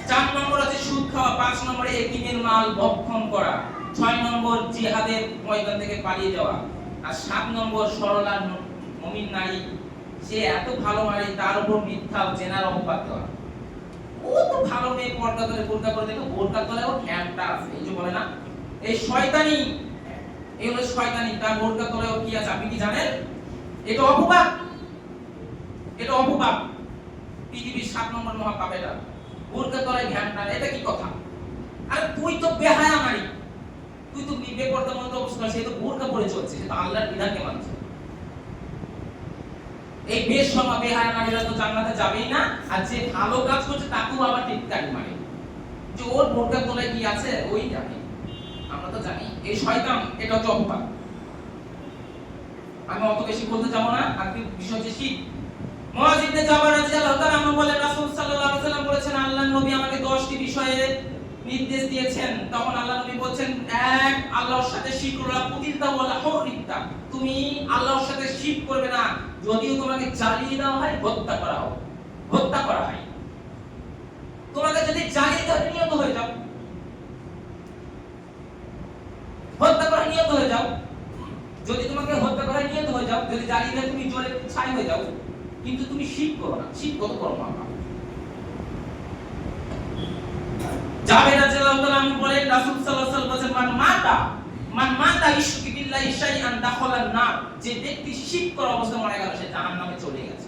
4 নম্বর আছে সুদ খাওয়া, 5 নম্বরে এতিমের মাল ভক্ষণ করা, 6 নম্বর জিহাদের ময়দান থেকে পালিয়ে যাওয়া, আর 7 নম্বর সরলা মুমিন নারী, সে এত ভালো নারী, তার উপর মিথ্যা জেনার অপবাদ দেওয়া। ও তো ভালো মেয়ে, পর্দা করে বোরকা করে, দেখো বোরকার তলায় ওর হ্যামটা আছে, এই যে বলে না এই শয়তানি, এই হলো শয়তানি, তার বোরকার তলায় ওর কি আছে আপনি কি জানেন? এটা অপবাদ, এটা অপবাদ, পৃথিবীর 7 নম্বর মহাপাপ এটা, বোরকার তলায় হ্যামটা, এটা কি কথা? আরে তুই তো বেহায়া নারী, তুই তো বেপরদার মতো অবস্থা, সে তো বোরকা পরে চলছে, সে তো আল্লাহর বিধানকে মানছে। এই বেশরম বেহায়া নারীরা তো জান্নাতে যাবেই না, আর যে ভালো কাজ করছে তাকেও আবার টিটকারি মারে, যে ওর বোরকার তলায় কি আছে ওই জানে, আমরা তো জানি। এই শয়তান, এটা হচ্ছে অপবাদ। আমি অত বেশি বলতে যাব না, আজকে বিষয় হচ্ছে শীত। মুআয ইবনে জাবাল রাদিয়াল্লাহু তাআলা আনহু বলেন, রাসূল সাল্লাল্লাহু আলাইহি ওয়াসাল্লাম বলেছেন, আল্লাহর নবী আমাকে 10টি বিষয়ে নির্দেশ দিয়েছেন। তখন আল্লাহর নবী বলেন, 1, আল্লাহর সাথে শিরক করা, পুতিলতা ওয়ালা হুরিকতা, তুমি আল্লাহর সাথে শিরক করবে না, যদিও তোমাকে জ্বালিয়ে দেওয়া হয়, হত্যা করা হয়, হত্যা করা হয়। তোমাকে যদি জ্বালিয়ে দেওয়া নিয়ত হয়ে যাও, হত্যা করা নিয়ত হয়ে যাও, যদি তোমাকে হত্যা করা নিয়ত হয়ে যাও, যদি জ্বালিয়ে দেওয়া তুমি জ্বলে ছাই হয়ে যাও, কিন্তু তুমি শিরক করো না, শিরক কত বড় পাপ। জাবের রাদিয়াল্লাহু তাআলা আমি বলেন, রাসূল সাল্লাল্লাহু আলাইহি ওয়াসাল্লাম বলেছেন, মান মাতা ইশরিকু বিল্লাহি শাইআন দাখালান নার, যে ব্যক্তি শিরক করা অবস্থায় মারা গেল, সে জাহান্নামে চলে গেছে।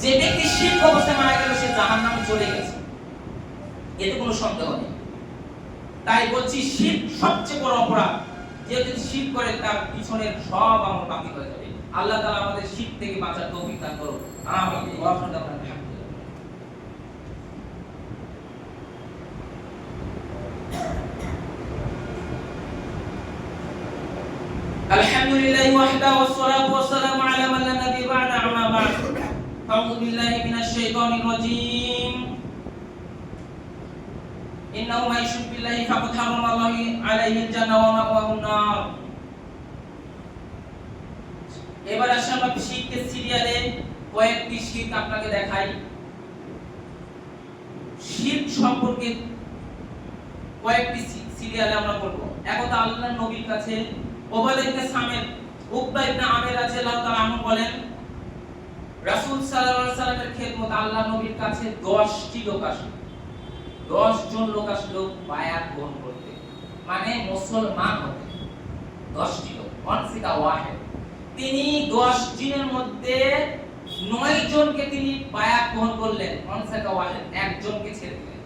যে ব্যক্তি শিরক অবস্থায় মারা গেল, সে জাহান্নামে চলে গেছে, এতে কোনো সন্দেহ নেই। তাই বলছি শিরক সবচেয়ে বড় অপরাধ, যে যদি শিরক করে তার পিছনের সব আমল বাতিল হয়ে যাবে। আল্লাহ তাআলা আমাদের শিরক থেকে বাঁচার তৌফিক দান করুন, আমিন। ওয়া আলহামদুলিল্লাহ। আলহামদুলিল্লাহি ওয়াহদাহু ওয়াসসালাতু ওয়াসসালামু আলা মান লা নাবিয়্যা বা'দা, আম্মা বা'দ। আউযু বিল্লাহি মিনাশ শাইতানির রাজীম। ইন্নাহু মান ইউশরিক বিল্লাহি ফাকাদ হারামা আল্লাহু আলাইহিল জান্নাহ ওয়া মাওয়াহুন নার। এবার আসলে আমরা শিরকের সিরিয়ালে কয়েকটি শিরক আপনাকে দেখাই। শিরক সম্পর্কে কয়েকটি সিরিয়ালে আমরা বলবো। একদা আল্লাহর নবীর কাছে ওবাদা ইবনে সামির, উকবা ইবনে আমির রাদিয়াল্লাহু তাআলা আনহু বলেন, রাসূল সাল্লাল্লাহু আলাইহি ওয়াসাল্লামের খেদমত আল্লাহর নবীর কাছে 10টি লোক আসলো, 10 জন লোক আসলো বায়াত গ্রহণ করতে, মানে মুসলমান হতে। 10টি লোক, ওয়ানসিকা ওয়াহিদ। তিনি 10 জনের মধ্যে 9 জনকে তিনি বায়াত গ্রহণ করলেন, ওয়ানসিকা ওয়াহিদ, একজনকে ছেড়ে দিলেন।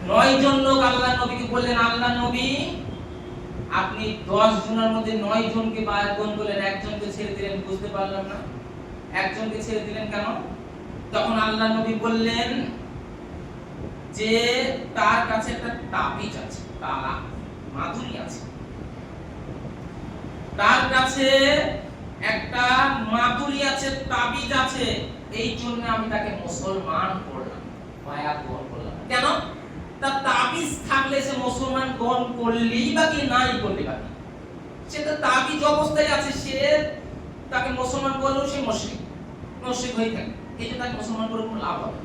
9 জন লোক আল্লাহর নবীকে বললেন, আল্লাহর নবী আপনি 10 জনের মধ্যে 9 জনকে বায়াত গ্রহণ করলেন, একজনকে ছেড়ে দিলেন, বুঝতে পারলাম না, একজনকে ছেড়ে দিলেন কেন? তখন আল্লাহর নবী বললেন যে তার কাছে একটা তাবিজ আছে, তালা মাধুরী আছে, তার কাছে একটা মাধুরী আছে, তাবিজ আছে, এই জন্য আমি তাকে মুসলমান করলাম, বায়াত গ্রহণ করলাম। কেন? তার তাবিজ থাকলে সে মুসলমান গ্রহণ করলেই বা কি নাই করলে বা কি, সে তো তাবিজ অবস্থায় আছে, সে তাকে মুসলমান বললেও সে মুশরিক হয়ে থাকে। এই যে তাকে মুসলমান করে কোনো লাভ হবে?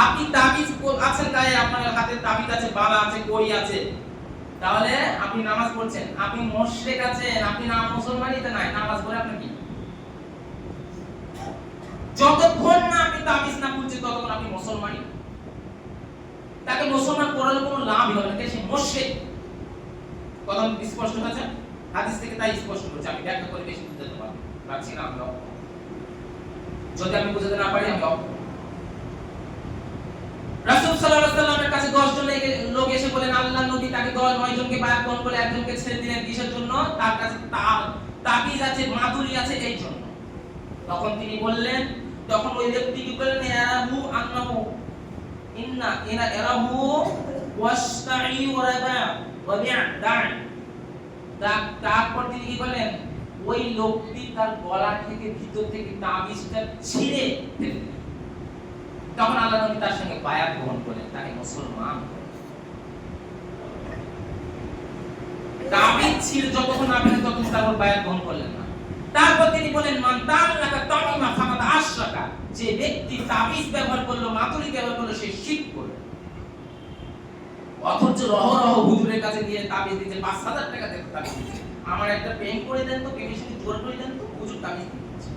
আপনি তাবিজ আছেন, তাই আপনার হাতে তাবিজ আছে, বালা আছে, কড়ি আছে, তাহলে আপনি নামাজ পড়ছেন, আপনি মুশরিক আছেন, আপনি না মুসলমানই তো নাই, নামাজ পড়ে আপনি কি? যতক্ষণ না আপনি তাবিজ না খুলছেন ততক্ষণ আপনি মুসলমানই। তাকে মুসলমান করার কোনো লাভই হবে না, সে মুশরিক। কথা স্পষ্ট হয়েছে? হাদিস থেকে তাই স্পষ্ট হচ্ছে। আমি ব্যাখ্যা করে বেশি বুঝাতে পারছি না, আমরা যদি আমি বুঝাতে না পারি আমি রাসূল সাল্লাল্লাহু আলাইহি ওয়াসাল্লামের কাছে 10 জন লোক এসে বলেন আল্লাহর নবী তাকে 9 জনকে বায়াত গ্রহণ করে একজনকে ছেড়ে দিলেন কিসের জন্য? তার কাছে তাবিজ আছে, মাদুরি আছে, এই জন্য। তখন তিনি বললেন, তখন ওই ব্যক্তি কি বললেন, ইয়ারাহু আন্নাহু ইনা ইয়ারাহু ওয়াসতাই ওয়ারাবা ওয়াবি'দাই। তারপর তিনি কি বলেন, ওই লোকটি তার গলা থেকে ভিতর থেকে তাবিজটা ছিঁড়ে ফেলে দিলেন। তখন আল্লাহ নবী তার সঙ্গে বায়াত গ্রহণ করলেন, তাকে মুসলমান করলেন। তাবিজ ছিল যতক্ষণ না পেলেন ততক্ষণ তারপর বায়াত গ্রহণ করলেন না। তারপর তিনি বলেন, মান তাআল্লাকা তামিমা ফাকাদ আশরাকা, যে ব্যক্তি তাবিজ ব্যবহার করলো, মাতুরি ব্যবহার করলো, সে শিরক করলো। অথচ রহ হুজুরের কাছে গিয়ে তাবিজ দিতে ৫,০০০ টাকা দিয়ে তাবিজ দিতে, আমার একটা প্রেম করে দেন তো, প্রেমের সঙ্গে জোর করে দেন তো, হুজুর তাবিজ দিচ্ছে।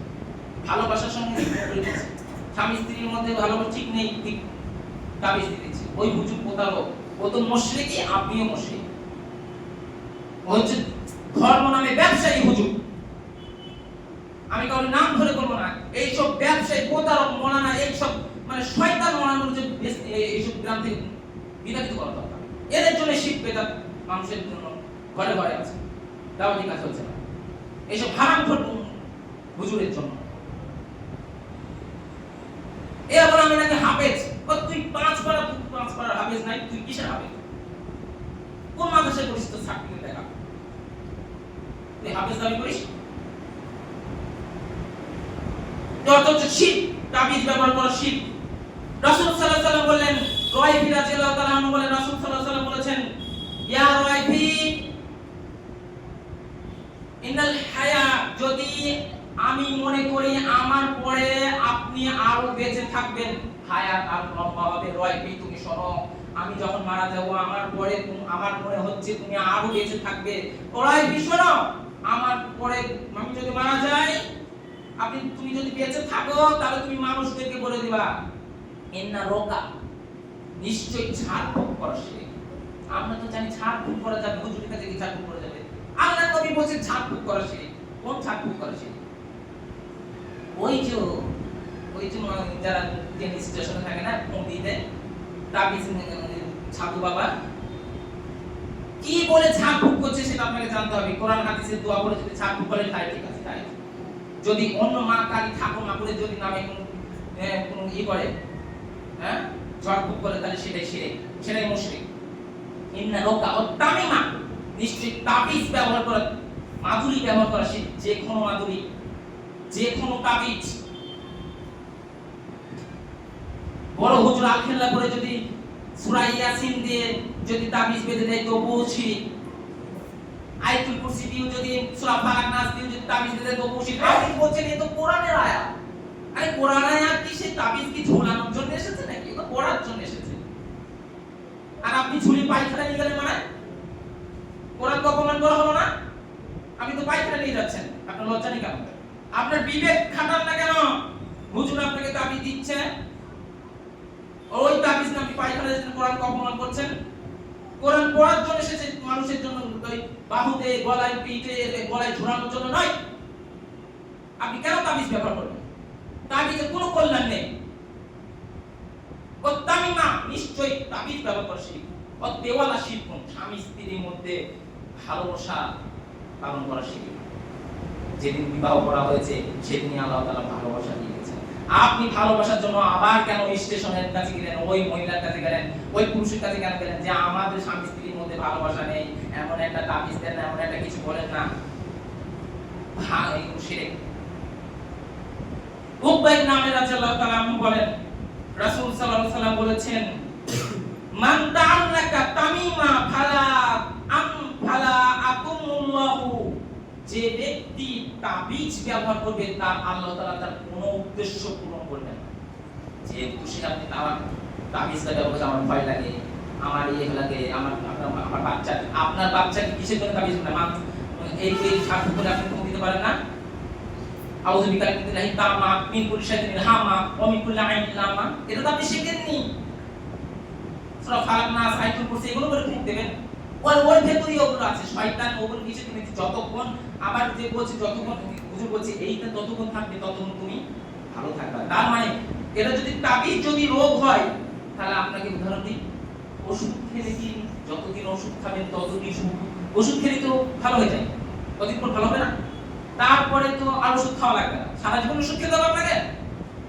ভালোবাসার সঙ্গে করে দিচ্ছে, স্বামী স্ত্রীর মধ্যে ভালোবাসা ঠিক নেই, ঠিক তাবিজ দিচ্ছে। ওই হুজুর প্রতারক, ও তো মুশরিকই, আপনিও মুশরিক। ও হচ্ছে ধর্ম নামে ব্যবসায়ী হুজুর। আমি কারোর নাম ধরে বলবো না, এইসব ব্যবসায়ী প্রতারক মোলানা, এইসব মানে শয়তান মোলানার যে এইসব গ্রাম থেকে বিতাড়িত করা দরকার। এদের জন্য শিখ বেদাত মানুষের জন্য ঘরে ঘরে আছে, দাওয়াতি কাজ হচ্ছে না, এইসব হারামখোর হুজুরের জন্য। এ আবার আমি নাকি হাফেজ, তুই 5 পারা হাফেজ নাই, তুই কিসের হাফেজ? কোন মাদ্রাসায় পড়িস? তো সার্টিফিকেট দেখা, তুই হাফেজ দাবি করিস? অথচ শিরক, তাবিজ ব্যবহার করা শিরক। রাসূল সাল্লাল্লাহু আলাইহি ওয়াসাল্লাম বললেন, রায়ফি রাদিয়াল্লাহু তাআলা আনহু বলেন, রাসূল সাল্লাল্লাহু আলাইহি ওয়াসাল্লাম বলেছেন, ইয়া রায়ফি ইন্নাল হায়া, যদি আমি মনে করি আমার পরে আপনি আরো বেঁচে থাকবেন, হায়াত আর লম্বা হবে। রায়ফি, তুমি শোনো, আমি যখন মারা যাব আমার পরে আমার মনে হচ্ছে তুমি আরো বেঁচে থাকবে। রায়ফি শোনো, আমার পরে আমি যদি মারা যাই, তুমি যদি বেঁচে থাকো, তাহলে তুমি মানুষদেরকে বলে দিবা, ইন্না রোকা, নিশ্চয়ই ঝাড়ফুঁক করা শিরক। আমরা তো জানি ঝাড়ফুঁক করা যাবে, হুজুরের কাছে কি ঝাড়ফুঁক করা যাবে? আল্লাহ নবী বলেছেন ঝাড়ফুঁক করা শিরক। কোন ঝাড়ফুঁক করা শিরক? ওই যে যারা ট্রেন স্টেশনে থাকে না, মন্দিরে তাবিজ ছাতু বাবা কি বলে ঝাড়ফুঁক করছে সেটা আপনাকে জানতে হবে। কোরআন হাদিসের দোয়া করে যদি ঝাড়ফুঁক করে তাই ঠিক আছে, তাই। যদি অন্য মা কালী ঠাকুর মা করে যদি নামে কোনো করে, হ্যাঁ, ঝাড়ফুঁক করে, তাহলে সেটাই শিরক, সেটাই মুশরিক। ইন্না রোকা ও তামিমা, নিশ্চয়ই তাবিজ ব্যবহার করা, মাদুরি ব্যবহার করা শিরক। যে কোনো মাদুরি, যে কোনো তাবিজ, বড় হুজুর আলখেল্লা করে যদি সূরা ইয়াসিন দিয়ে যদি তাবিজ বেঁধে দেয় তবুও শিরক। আয়াতুল কুরসি দিয়ে যদি সূরা ফালাক নাস দিয়ে যদি তাবিজ বেঁধে দেয় তবুও শিরক। আপনি বলছেন এ তো কোরআনের আয়াত। আরে কোরআন আয়াত কি সেই তাবিজ কি ঝোলানোর জন্য এসেছে নাকি? এটা পড়ার জন্য এসেছে। আর আপনি ঝুলি পায়খানা নিয়ে গেলেন, মানে কোরআনকে অপমান করা হলো না? আপনি তো পায়খানা নিয়ে যাচ্ছেন, আপনার লজ্জা নেই কেন? আপনার বিবেক খাটান না কেন? হুজুর আপনাকে তাবিজ দিচ্ছে, ওই তাবিজ না আপনি পায়খানা যাচ্ছেন, কোরআনকে অপমান করছেন। কোরআন পড়ার জন্য এসেছে, মানুষের জন্য, ওই বাহুতে, গলায়, পিঠে, গলায় ঝোলানোর জন্য নয়। আপনি কেন তাবিজ ব্যবহার করবেন? তাবিজের কোনো কল্যাণ নেই। ও তামিমা, নিশ্চয়ই তাবিজ ব্যবহার করা শিরক। ও দেওয়ালা শিরক, স্বামী স্ত্রীর মধ্যে ভালোবাসা পালন করা শিরক। যেদিন বিবাহ করা হয়েছে সেদিনই আল্লাহ তাআলা ভালোবাসা দিয়েছেন। আপনি ভালোবাসার জন্য আবার কেন স্টেশনের কাছে গেলেন, ওই মহিলার কাছে গেলেন, ওই পুরুষের কাছে কেন গেলেন যে আমাদের স্বামী স্ত্রীর মধ্যে ভালোবাসা নেই, এমন একটা তাবিজ দেন না, এমন একটা কিছু বলেন না? ভাই, এগুলো শিরক। উবাই নামে রাদিয়াল্লাহু তাআলা আনহু বলেন, রাসূল সাল্লাল্লাহু আলাইহি ওয়াসাল্লাম বলেছেন, মান তাআল্লাকা তামিমা ফালা আতুমুল্লাহ যে ব্যক্তি তাবিজ ব্যবহার করবে তার আল্লাহ তাআলা তার কোনো উদ্দেশ্য পূরণ করবেন না। যে খুশি আপনি তাবিজটা ব্যবহার করে, আমার ভয় লাগে, আমার লাগে, আমার বাচ্চা, আপনার বাচ্চাকে কিসের জন্য তাবিজ না মা এই স্বার্থ করে আপনি কোনো দিতে পারেন না। আউযু বিকালিমাতিল্লাহি তাম্মা মিন কুল্লি শাইতানির হামা ওয়া মিন কুল্লি আইনিন লামা, এটা তো আপনি শিখেননি। সূরা ফালাক, নাস, আয়াতুল কুরসি এগুলো করে দেবেন। ওর ভেতরেই ওগুলো আছে, শয়তান ওগুলো কিছু তুমি যতক্ষণ, আবার যে বলছি যতক্ষণ হুজুর বলছি এইটা ততক্ষণ থাকবে ততক্ষণ তুমি ভালো থাকবে। তার মানে এটা যদি তাবিজ যদি রোগ হয়, তাহলে আপনাকে উদাহরণ দিই, ওষুধ খেলে কি যতদিন ওষুধ খাবেন ততদিন ওষুধ খেলে তো ভালো হয়ে যায়, কতদিন পর ভালো হবে না? তারপরে তো আর ওষুধ খাওয়া লাগবে না, সারা জীবন ওষুধ খেতে হবে আপনাকে।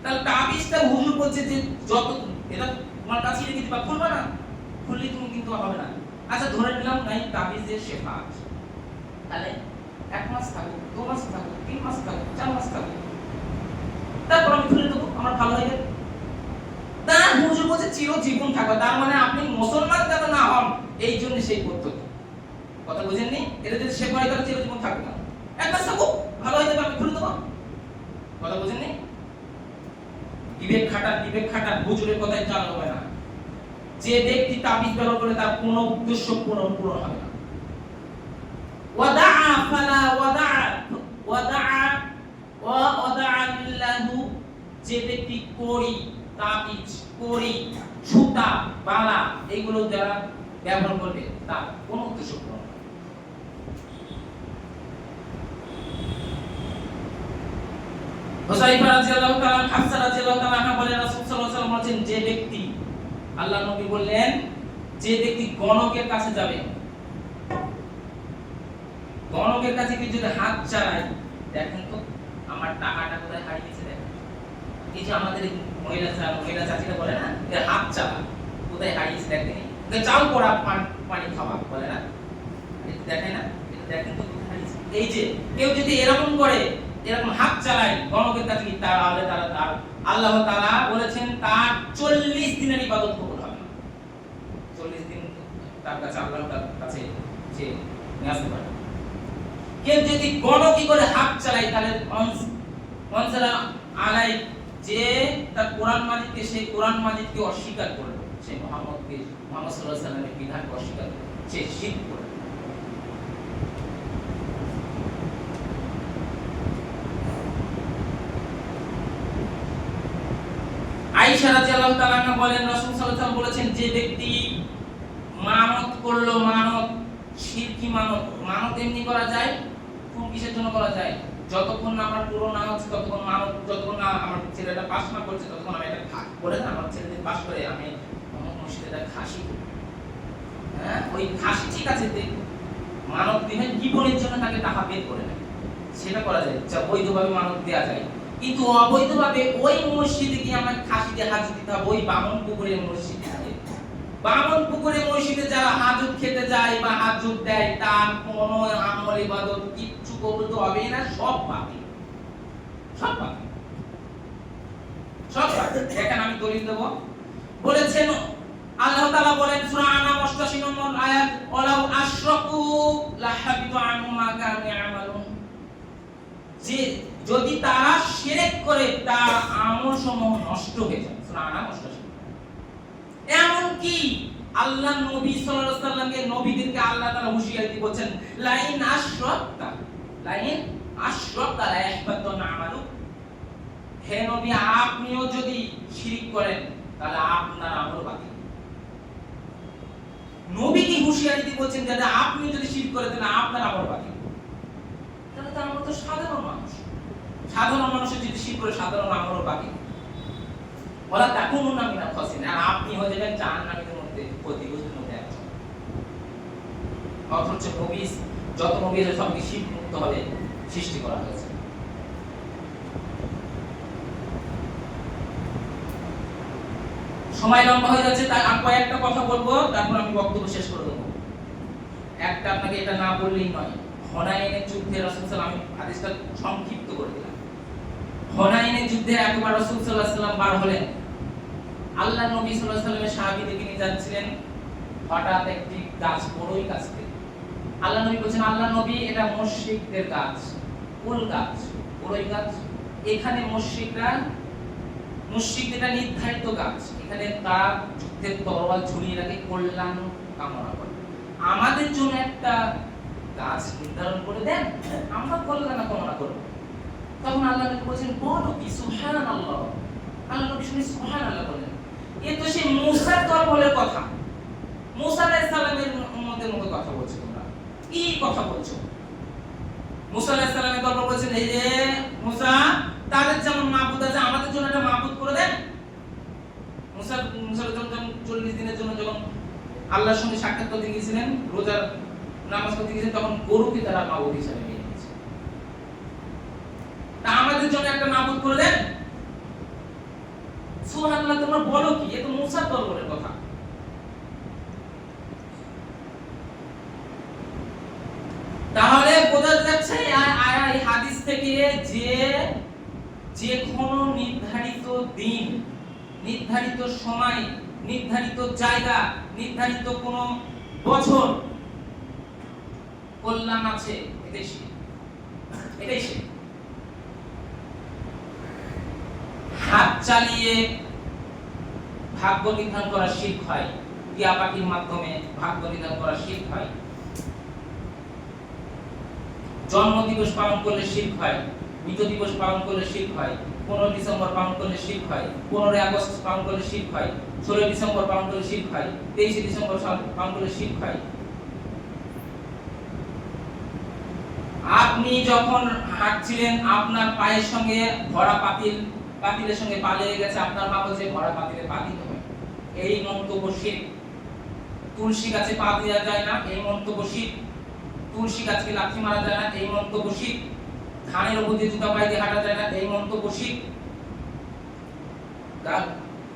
তাহলে তাবিজটা হুজুর বলছে যে যত এটা তোমার কাছে রেখে দিবা, খুলবা না, খুললে তুমি কিন্তু হবে না। আচ্ছা ধরে নিলাম নাই তাবিজের শেফা আছে, তাহলে 1 মাস থাকুক, 2 মাস থাকুক, 3 মাস থাকুক, 4 মাস থাকুক, তারপর আমি খুলে দেবো, আমার ভালো হয়ে যাবে। তার হুজুর বলছে চিরজীবন থাকবে। তার মানে আপনি মুসলমান যেন না হন এই জন্য সেই পদ্ধতি, কথা বুঝেননি? এটা যদি শেফা হয় তাহলে চিরজীবন থাকবে না, 1 মাস থাকুক, ভালো হয়ে যাবে, আমি খুলে দেবো, কথা বুঝেননি? বিবেক খাটান হুজুরের কথায় চাল হবে না। যে ব্যক্তি তাবিজ ব্যবহার করে তার কোনো উদ্দেশ্য পূরণ হবে না। ওয়াদা ফালা ওয়াদা লিল্লাহু, যে ব্যক্তি কড়ি, তাবিজ, কড়ি, সুতা, বালা এগুলো যারা ব্যবহার করবে তার কোনো উদ্দেশ্য পূরণ হবে না। হুসাইফা রাদিয়াল্লাহু তাআলা, হাফসা রাদিয়াল্লাহু তাআলা বলেন রাসূল সাল্লাল্লাহু আলাইহি ওয়াসাল্লাম বলেছেন, যে ব্যক্তি, আল্লাহ নবী বললেন, যে ব্যক্তি গণকের কাছে যাবে, গণকের কাছে কি যদি হাত চালায়, দেখেন তো আমার টাকাটা কোথায় হারিয়েছে, দেখেন এই যে আমাদের মহিলা চাচিরা বলে না, এর হাত চালা কোথায় হারিয়েছে দেখেন, চাল পড়া পানি খাওয়া বলে না, দেখেন না, এটা দেখেন তো কোথায় হারিয়েছে। এই যে কেউ যদি এরকম করে, এরকম হাত চালায় গণকের কাছে, তাহলে তার আল্লাহ তাআলা বলেছেন তার 40 দিনের ইবাদত কবুল হবে না। 40 দিন তার কাছে আল্লাহর কাছে যে নিয়াজ করে। কেউ যদি গণকি করে হাত চালায়, তাহলে অনসারা আলাই, যে তার কোরআন মাজিদকে, সে কোরআন মাজিদকে অস্বীকার করলো, সে মুহাম্মদ সাল্লাল্লাহু আলাইহি ওয়াসাল্লামের বিধানকে অস্বীকার করলো, সে শিরক করলো। আয়েশা রাদিয়াল্লাহু তাআলা বলেন রাসূল সাল্লাল্লাহু আলাইহি ওয়াসাল্লাম বলেছেন, যে ব্যক্তি মানত করলো, মানত শিরকি মানত এমনি করা যায়, কোন কিসের জন্য করা যায়, যতক্ষণ না আমার পুরো না হচ্ছে ততক্ষণ মানত, যতক্ষণ না আমার ছেলেটা পাস না করছে ততক্ষণ আমি এটা করে না, আমার ছেলে পাস করে আমি মসজিদে খাসি, হ্যাঁ ওই খাসি ঠিক আছে, মানত দিবেন জীবনের জন্য তাকে টাকা বের করে নেয়, সেটা করা যায়, যা বৈধভাবে মানত দেওয়া যায়। কিন্তু অবৈধভাবে ওই মসজিদে গিয়ে আমাকে খাসি দিয়ে হাজত দিতে হবে, ওই বামন পুকুরের মসজিদে, বামন পুকুরের মসজিদে যারা হাজত খেতে যায় বা হাজত দেয়, তার কোনো আমল ইবাদত কিচ্ছু কবুল তো হবে না, সব বাতিল, সব বাতিল, সব বাতিল। দেখেন আমি দলিল দেব, বলেছেন আল্লাহ তাআলা বলেন সূরা আনাম 88 নম্বর আয়াত, ওয়ালাউ আশরাকু লাহাবিতু আনহুম মা কানু ইয়ামালুন, যে যদি তারা শিরক করে তার আমলসমূহ নষ্ট হয়ে যায়। সূরা আনাম 88। এমন কি আল্লাহ নবী সাল্লাল্লাহু আলাইহি ওয়াসাল্লামকে, নবীদেরকে আল্লাহ তাআলা হুঁশিয়ারি দিয়ে বলেন, লাইন আশরাকতা লা ইয়াহবাতুন আমালু, হে নবী আপনিও যদি শিরক করেন তাহলে আপনার আমল বাতিল। নবী কি হুঁশিয়ারি দিয়ে বলেন যে আপনি যদি শিরক করেন তাহলে আপনার আমল বাতিল। তাহলে তার মতো সাধারণ মানুষের যদি শিরক করে সাধারণ আমল বাতিল, ওরা তাকুনুনা মিনাল খাসিরিন, আর আপনি হয়ে যাবেন জাহান্নামীদের মধ্যে, ক্ষতিগ্রস্তের মধ্যে একজন। অথচ নবী, যত নবী আছে সবকে শিরক মুক্ত হবে সৃষ্টি করা হয়েছে। সময় লম্বা হয়ে যাচ্ছে, তাই আমি কয়েকটা কথা বলবো, তারপর আমি বক্তব্য শেষ করে দেবো। একটা আপনাকে এটা না বললেই নয়, হুনাইনের যুদ্ধে রাসূল সাল্লাল্লাহু আলাইহি ওয়াসাল্লাম, আমি হাদিসটা সংক্ষিপ্ত করে দিলাম। হুনাইনের যুদ্ধে একবার রাসূল সাল্লাল্লাহু আলাইহি ওয়াসাল্লাম বার হলেন, আল্লাহ নবী সাল্লাল্লাহু আলাইহি ওয়াসাল্লামের সাহাবীদেরকে নিয়ে যাচ্ছিলেন, হঠাৎ একটি গাছ, বড়ই গাছ থেকে আল্লাহ নবী বলেছেন, আল্লাহ নবী এটা মুশরিকদের কাজ, কুল কাজ, পুরোই কাজ। এখানে মুশরিকদের নির্ধারিত কাজ, এখানে তারা যুদ্ধের তরোয়াল ঝুলিয়ে রাখে, কল্যাণ কামনা করে। আমাদের জন্য একটা কাজ নির্ধারণ করে দেন, আমরা কল্যাণ কামনা করব। তখন আল্লাহ নবী বলেছেন, বলো কি সুবহানাল্লাহ। আল্লাহ নবী শুনে সুবহানাল্লাহ বলেন। এ তো সেই মুসার দরবারের কথা, মুসা আলাইহিস সালামের উম্মতের মতো কথা বলছো তোমরা, কি কথা বলছো? মুসা আলাইহিস সালামের দরবার বলেছেন, এই যে মুসা, তাদের যেমন মাবুদ আছে আমাদের জন্য একটা মাবুদ করে দেন। মুসা যখন 40 দিনের জন্য যখন আল্লাহর সঙ্গে সাক্ষাৎ করতে গিয়েছিলেন, রোজার নামাজ পড়তে গিয়েছিলেন, তখন গরুকে তারা মাবুদ হিসেবে নিয়ে নিয়েছে। তা আমাদের জন্য একটা মাবুদ করে দেন। সুবহানাল্লাহ, তোমরা বলো কি? এ তো মুসার দরবারের কথা। তাহলে বোঝা যাচ্ছে এই হাদিস থেকে যে কোনো নির্ধারিত দিন, নির্ধারিত সময়, নির্ধারিত জায়গা, নির্ধারিত কোনো বছর কল্যাণ আছে, এটাই সে। হাত চালিয়ে ভাগ্য নির্ধারণ করা শিরক হয়, টিয়া পাখির মাধ্যমে ভাগ্য নির্ধারণ করা শিরক হয়। জন্ম দিবস পালন করলে শিরক হয়, মৃত্যু দিবস পালন করলে শিরক হয়, 15 ডিসেম্বর পালন করলে শিরক হয়, 15 আগস্ট পালন করলে শিরক হয়, 16 ডিসেম্বর পালন করলে শিরক হয়, 23 ডিসেম্বর পালন করলে শিরক হয়। আপনি যখন হাঁটছিলেন, আপনার পায়ের সঙ্গে ভরা পাতিলের সঙ্গে পা লেগে গেছে, আপনার মা বলছে ভরা পাতিলে পা দিতে হবে, এই মন্তব্য শিরক। তুলসী গাছে পা দেওয়া যায় না, এই মন্তব্য শিরক। তুলসী গাছকে লাথি মারা যায় না, এই মন্তব্য শিরক। ধানের উপর দিয়ে জুতা পায়ে দিয়ে হাঁটা যায় না, এই মন্তব্য শিরক।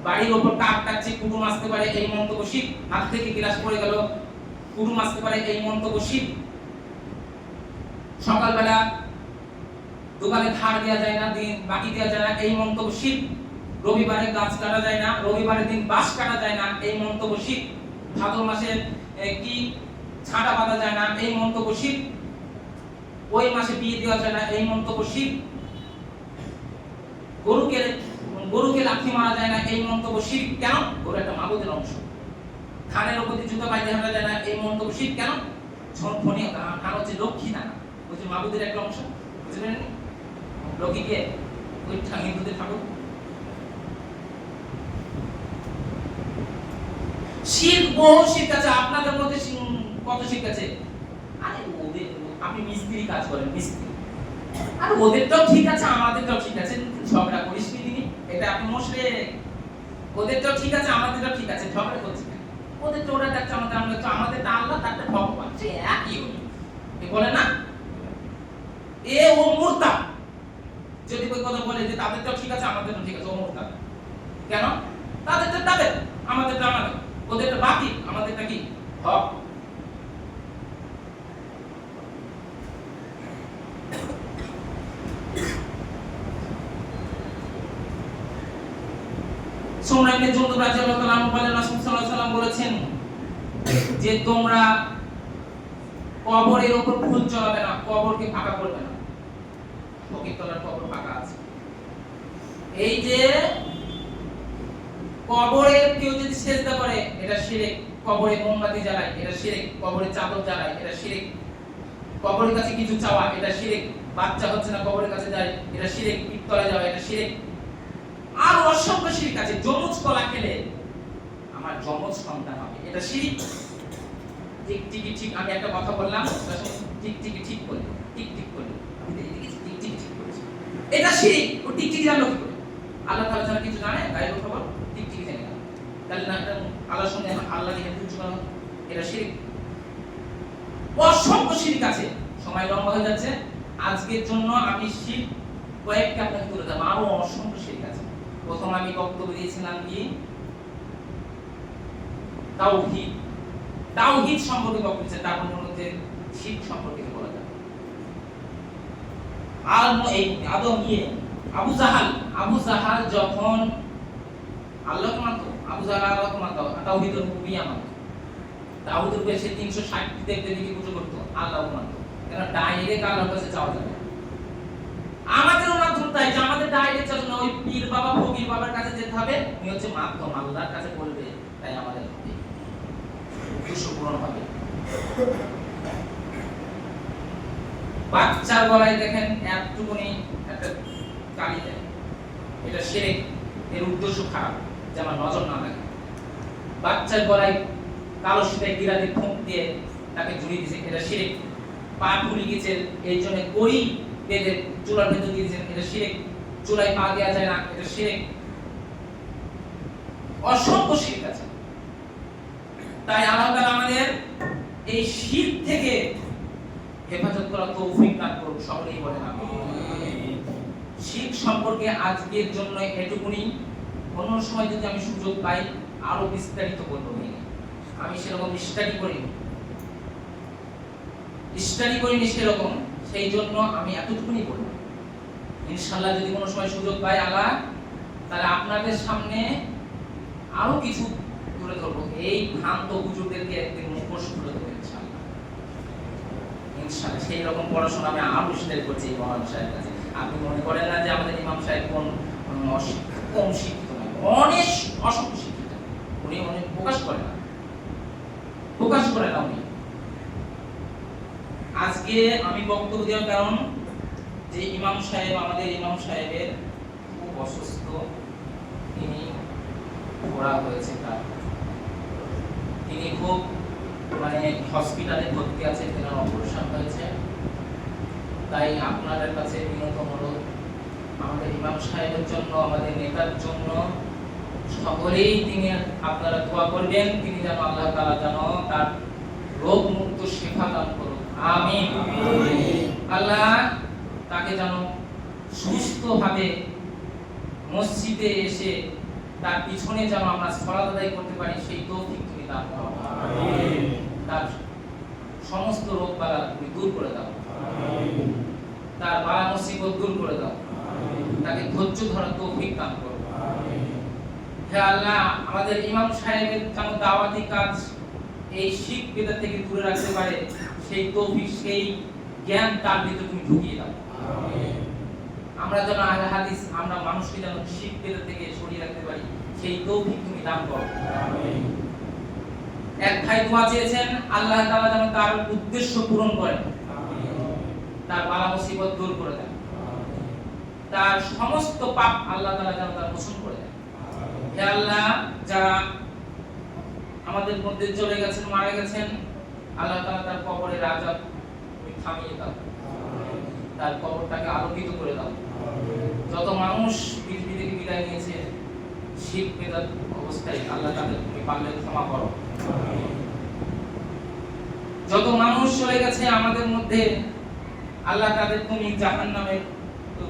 বাড়ির উপর কাক ডাকছে, কুটুম আসতে পারে, এই মন্তব্য শিরক। হাত থেকে গ্লাস পড়ে গেল, কুটুম আসতে পারে, এই মন্তব্য শিরক। সকালবেলা দোকানে ধার দেওয়া যায় না, দিন বাকি দেওয়া যায় না, এই মন্তব্য শিরক। রবিবারে গাছ কাটা যায় না, রবিবারের দিন বাঁশ কাটা যায় না, এই মন্তব্য শিরক। ভাদর মাসে কি ছাঁটা বাঁধা যায় না, এই মন্তব্য শিরক। ওই মাসে বিয়ে দেওয়া যায় না, এই মন্তব্য শিরক। গরুকে লাথি মারা যায় না, এই মন্তব্য শিরক। কেন? গরু একটা মাবুদের অংশ। ধানের উপর দিয়ে জুতো পায়ে দিয়ে হাঁটা যায় না, এই মন্তব্য শিরক। কেন? ধান হচ্ছে লক্ষ্মী দানা, বলছে মাবুদের একটা অংশ, বুঝলেন? লক্ষ্মীকে ওই হিন্দুদের ঠাকুর। শিরক, বহু শিরক আছে। আপনাদের মধ্যে কত শিরক আছে? আরে ওদের, আপনি মিস্ত্রি কাজ করেন, মিস্ত্রি, আর ওদেরটাও ঠিক আছে, আমাদেরটাও ঠিক আছে, ঝগড়া করিস নি তিনি, এটা আপনি মুশরিক। ওদেরটাও ঠিক আছে, আমাদেরটাও ঠিক আছে, ঝগড়া করছি না। ওদেরটা ওরা দেখছে, আমাদেরটা আল্লাহ, তারটা ভগবান, সে একই হলো। বলে না ও মুরতাদ। যদি কোই কথা বলে যে তাদেরটাও ঠিক আছে, আমাদেরটাও ঠিক আছে, ও মুরতাদ। কেন? তাদেরটা তাদের, আমাদেরটা আমাদের। ওদেরটা বাতিল, আমাদেরটা কি হক। সুমরা ইবনে জুনদুব রাদিয়াল্লাহু তাআলা আনহু বলেন, রাসূল সাল্লাল্লাহু আলাইহি ওয়াসাল্লাম বলেছেন যে তোমরা কবরের উপর ভুল চলাবে না, কবরকে ফাঁকা করবে না। ফকিরতলার কবর ফাঁকা আছে, এই যে কবরে কেউ যদি সিজদা করে, এটা শিরক। কবরে মোমবাতি জ্বালায়, এটা শিরক। কবরে চাদর জ্বালায়, এটা শিরক। কবরের কাছে কিছু চাওয়া, এটা শিরক। বাচ্চা হচ্ছে না, কবরের কাছে যায়, এটা শিরক। পিত্তলে যাওয়া, এটা শিরক। আর অসংখ্য শিরক আছে। যমজ কলা খেলে আমার যমজ সন্তান হবে, এটা শিরক। ঠিক আমি একটা কথা বললাম, ঠিক করলে, আমি ঠিক করেছি, এটা শিরক। ও ঠিক জানলো কি করে? আল্লাহ তাআলা ছাড়া কিছু জানে? গায়েব খবর ঠিক জেনে গেল, তাহলে না আল্লাহর সঙ্গে আল্লাহ নিয়ে তুচ্ছ করা, এটা শিরক। অসংখ্য শিরক আছে। সময় লম্বা হয়ে যাচ্ছে, আজকের জন্য আমি শিরক কয়েকটা আপনাকে তুলে দেব, আরো অসংখ্য শিরক আছে। প্রথম আমি বক্তব্য দিয়েছিলাম কি তাওহীদ সম্পর্কে বক্তব্য দিয়েছি, তার মধ্যে শিরক সম্পর্কে বলা যাবে। আর এই আবু জাহাল যখন আল্লাহকে মানতো, আবু জাহাল আল্লাহকে মানতো, তাওহীদুল রুবিয়া মানতো। দাউদের কাছে 360 দেবদেবীকে পুজো করতো, আল্লাহ মানত। কেন ডাইরেক্ট আল্লাহর কাছে যাওয়া যাবে। আমাদেরও মাধ্যম তাই যে আমাদের ডাইরেক্ট যাওয়া না, ওই পীর বাবা ফকির বাবার কাছে যেতে হবে, উনি হচ্ছে মাধ্যম, আল্লাহর কাছে বলবে, তাই আমাদের হবে উদ্দেশ্য পূরণ হবে। বাচ্চার গলায় দেখেন একটুকুনি একটা কালি দেয়, এটা শিরক, এর উদ্দেশ্য খারাপ, যে আমার নজর না লাগে। বাচ্চার গলায় কালো সুতায় গিরাতে ফুঁক দিয়ে তাকে ঝুলিয়ে দিয়েছে, এটা শিরক। পা ফুলে গেছে এই জন্য কড়ি বেঁধে চুলার ভেতর দিয়ে দিয়েছেন, এটা শিরক। চুলায় পা দেওয়া যায় না, এটা শিরক। অসংখ্য শিরক আছে। তাই আল্লাহ তাআলা আমাদের এই শিরক থেকে হেফাজত করার তৌফিক দান করুন, সকলেই বলেন আমিন। শিরক সম্পর্কে আজকের জন্য এটুকুনি, অন্য সময় যদি আমি সুযোগ পাই আরো বিস্তারিত বলবো। আমি সেরকম স্টাডি করিনি সেরকম, সেই জন্য আমি এতটুকুনি বলবো। ইনশাআল্লাহ যদি কোনো সময় সুযোগ পাই আল্লাহ, তাহলে আপনাদের সামনে আরো কিছু তুলে ধরবো। এই ভ্রান্ত হুজুরদেরকে একদিন মুখোশ তুলে ধরবো ইনশাআল্লাহ। ইনশাআল্লাহ সেই রকম পড়াশোনা আমি আরো স্টাডি করছি ইমাম সাহেবের কাছে। আপনি মনে করেন না যে আমাদের ইমাম সাহেব কম শিক্ষিত নয়, অনেক অসংখ্য শিক্ষিত। উনি অনেক প্রকাশ করে না উনি। আজকে আমি বক্তব্য দেওয়ার কারণ যে আমাদের ইমাম সাহেবের খুব অসুস্থ, তিনি ঘোরা হয়েছে, তিনি খুব হসপিটালে ভর্তি আছে, তেনার অপারেশন হয়েছে। তাই আপনাদের কাছে বিনত অনুরোধ, আমাদের ইমাম সাহেবের জন্য, আমাদের নেতার জন্য সকলেই তিনি আপনারা দোয়া করবেন, তিনি যেন আল্লাহ তাআলা যেন তার রোগ মুক্ত শিফা দান করুন, আমিন। আল্লাহ তাকে যেন সুস্থভাবে মসজিদে এসে তার পিছনে যেন আমরা সালাত আদায় করতে পারি, সেই তৌফিক তুমি দান করো, আমিন। তার সমস্ত রোগ বালা তুমি দূর করে দাও, আমিন। তার বালা মুসিবত দূর করে দাও, আমিন। তাকে ধৈর্য ধরার তৌফিক দান করো, আমিন। হে আল্লাহ, আমাদের ইমাম সাহেবের যেন দাওয়াতি কাজ এই শিরক বিদআত থেকে দূরে রাখতে পারে, সেই তৌফিক, সেই জ্ঞান তার ভিতরে তুমি ঢুকিয়ে দাও, আমিন। আমরা যেন আহলে হাদিস, আমরা মানুষকে যেন শিরক বিদআত থেকে সরিয়ে রাখতে পারি, সেই তৌফিক তুমি দান করো, আমিন। এক ভাই দোয়া চেয়েছেন, আল্লাহ তাআলা যেন তার উদ্দেশ্য পূরণ করেন, আমিন। তার বালা মুসিবত দূর করে দেন, আমিন। তার সমস্ত পাপ আল্লাহ তাআলা যেন তার মোচন করে দেন। হে আল্লাহ, যারা আমাদের মধ্যে চলে গেছেন, মারা গেছেন, আল্লাহ তাআলা তার কবরের আযাব তুমি থামিয়ে দাও, আমিন। তার কবরটাকে আলোকিত করে দাও, আমিন। যত মানুষ পৃথিবী থেকে বিদায় নিয়েছে শিরক বিদআত অবস্থায়, আল্লাহ তাদের তুমি পারলে ক্ষমা করো, আমিন। যত মানুষ চলে গেছে আমাদের মধ্যে, আল্লাহ তাদের তুমি জাহান্নামের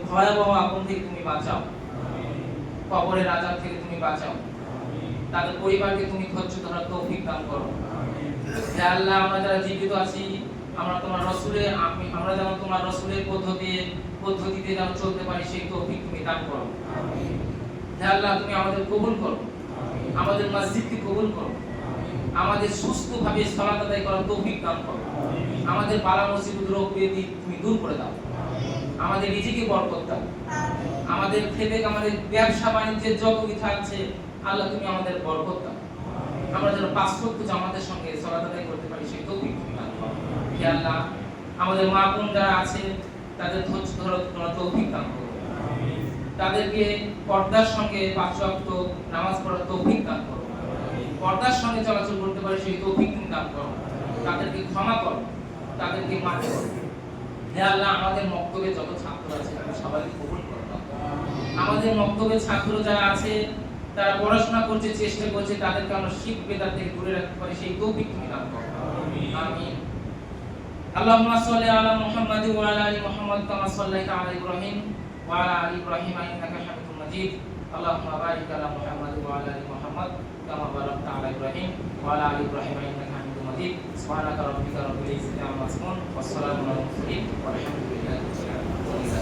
ভয়াবহ আগুন থেকে তুমি বাঁচাও, আমিন। কবরের আযাব থেকে তুমি বাঁচাও, আমিন। তাদের পরিবারকে তুমি ধৈর্য ধরার তৌফিক দান করো, আমিন। হে আল্লাহ, আমরা যারা জীবিত আছি, আমরা যেন তোমার রাসূলের পদ্ধতিতে যেন চলতে পারি, সেই তৌফিক তুমি দান করো, আমিন। হে আল্লাহ, তুমি আমাদের কবুল করো, আমিন। আমাদের মসজিদকে কবুল করো, আমিন। আমাদের সুস্থভাবে সালাত আদায় করার তৌফিক দান করো, আমিন। আমাদের বালা মুসিবত রোগ ব্যাধি তুমি দূর করে দাও, আমিন। আমাদের রিজিকে বরকত দাও, আমিন। আমাদের খেতে, আমাদের ব্যবসা বাণিজ্যের যত কিছু আছে আল্লাহ তুমি আমাদের বরকত দাও, আমিন। আমরা যেন পাঁচ ওয়াক্ত জামাতের সঙ্গে সালাত আদায় করতে পারি, সেই তৌফিক তুমি দান করো, হে আল্লাহ। আমাদের মা বোন যারা আছে তাদের ধৈর্য ধরার তৌফিক দান করো, আমিন। তাদেরকে পর্দার সঙ্গে পাঁচ ওয়াক্ত নামাজ পড়ার তৌফিক দান করো, আমিন। পর্দার সঙ্গে চলাচল করতে পারে সেই তৌফিক তুমি দান করো, তাদেরকে ক্ষমা করো, তাদেরকে মাফ করো, হে আল্লাহ। আমাদের মক্তবে যত ছাত্র আছে তুমি সবাইকে কবুল করো, আমাদের মক্তবে ছাত্র যারা আছে তারা পড়াশোনা করছে, চেষ্টা করছে, তাদেরকে আমরা শিরক বিদআত থেকে দূরে রাখতে পারি, সেই তৌফিক তুমি দান করো, আমিন, আমিন। আল্লাহুম্মা সাল্লি আলা মুহাম্মাদ ওয়া আলা আলি মুহাম্মাদ কামা সাল্লাইতা আলা ইব্রাহিম ওয়া আলা আলি ইব্রাহিম ইন্নাকা হামিদুম মাজিদ। আল্লাহুম্মা বারিক আলা মুহাম্মাদ ওয়া আলা আলি মুহাম্মাদ কামা বারাকতা আলা ইব্রাহিম ওয়া আলা আলি ইব্রাহিম ইন্নাকা হামিদুম মাজিদ। সুবহানাকা রাব্বিকা রাব্বিল ইজ্জাতি আম্মা ইয়াসিফুন ওয়া সালামুন আলাল মুরসালিন ওয়া আলহামদুলিল্লাহি রাব্বিল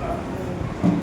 আলামিন।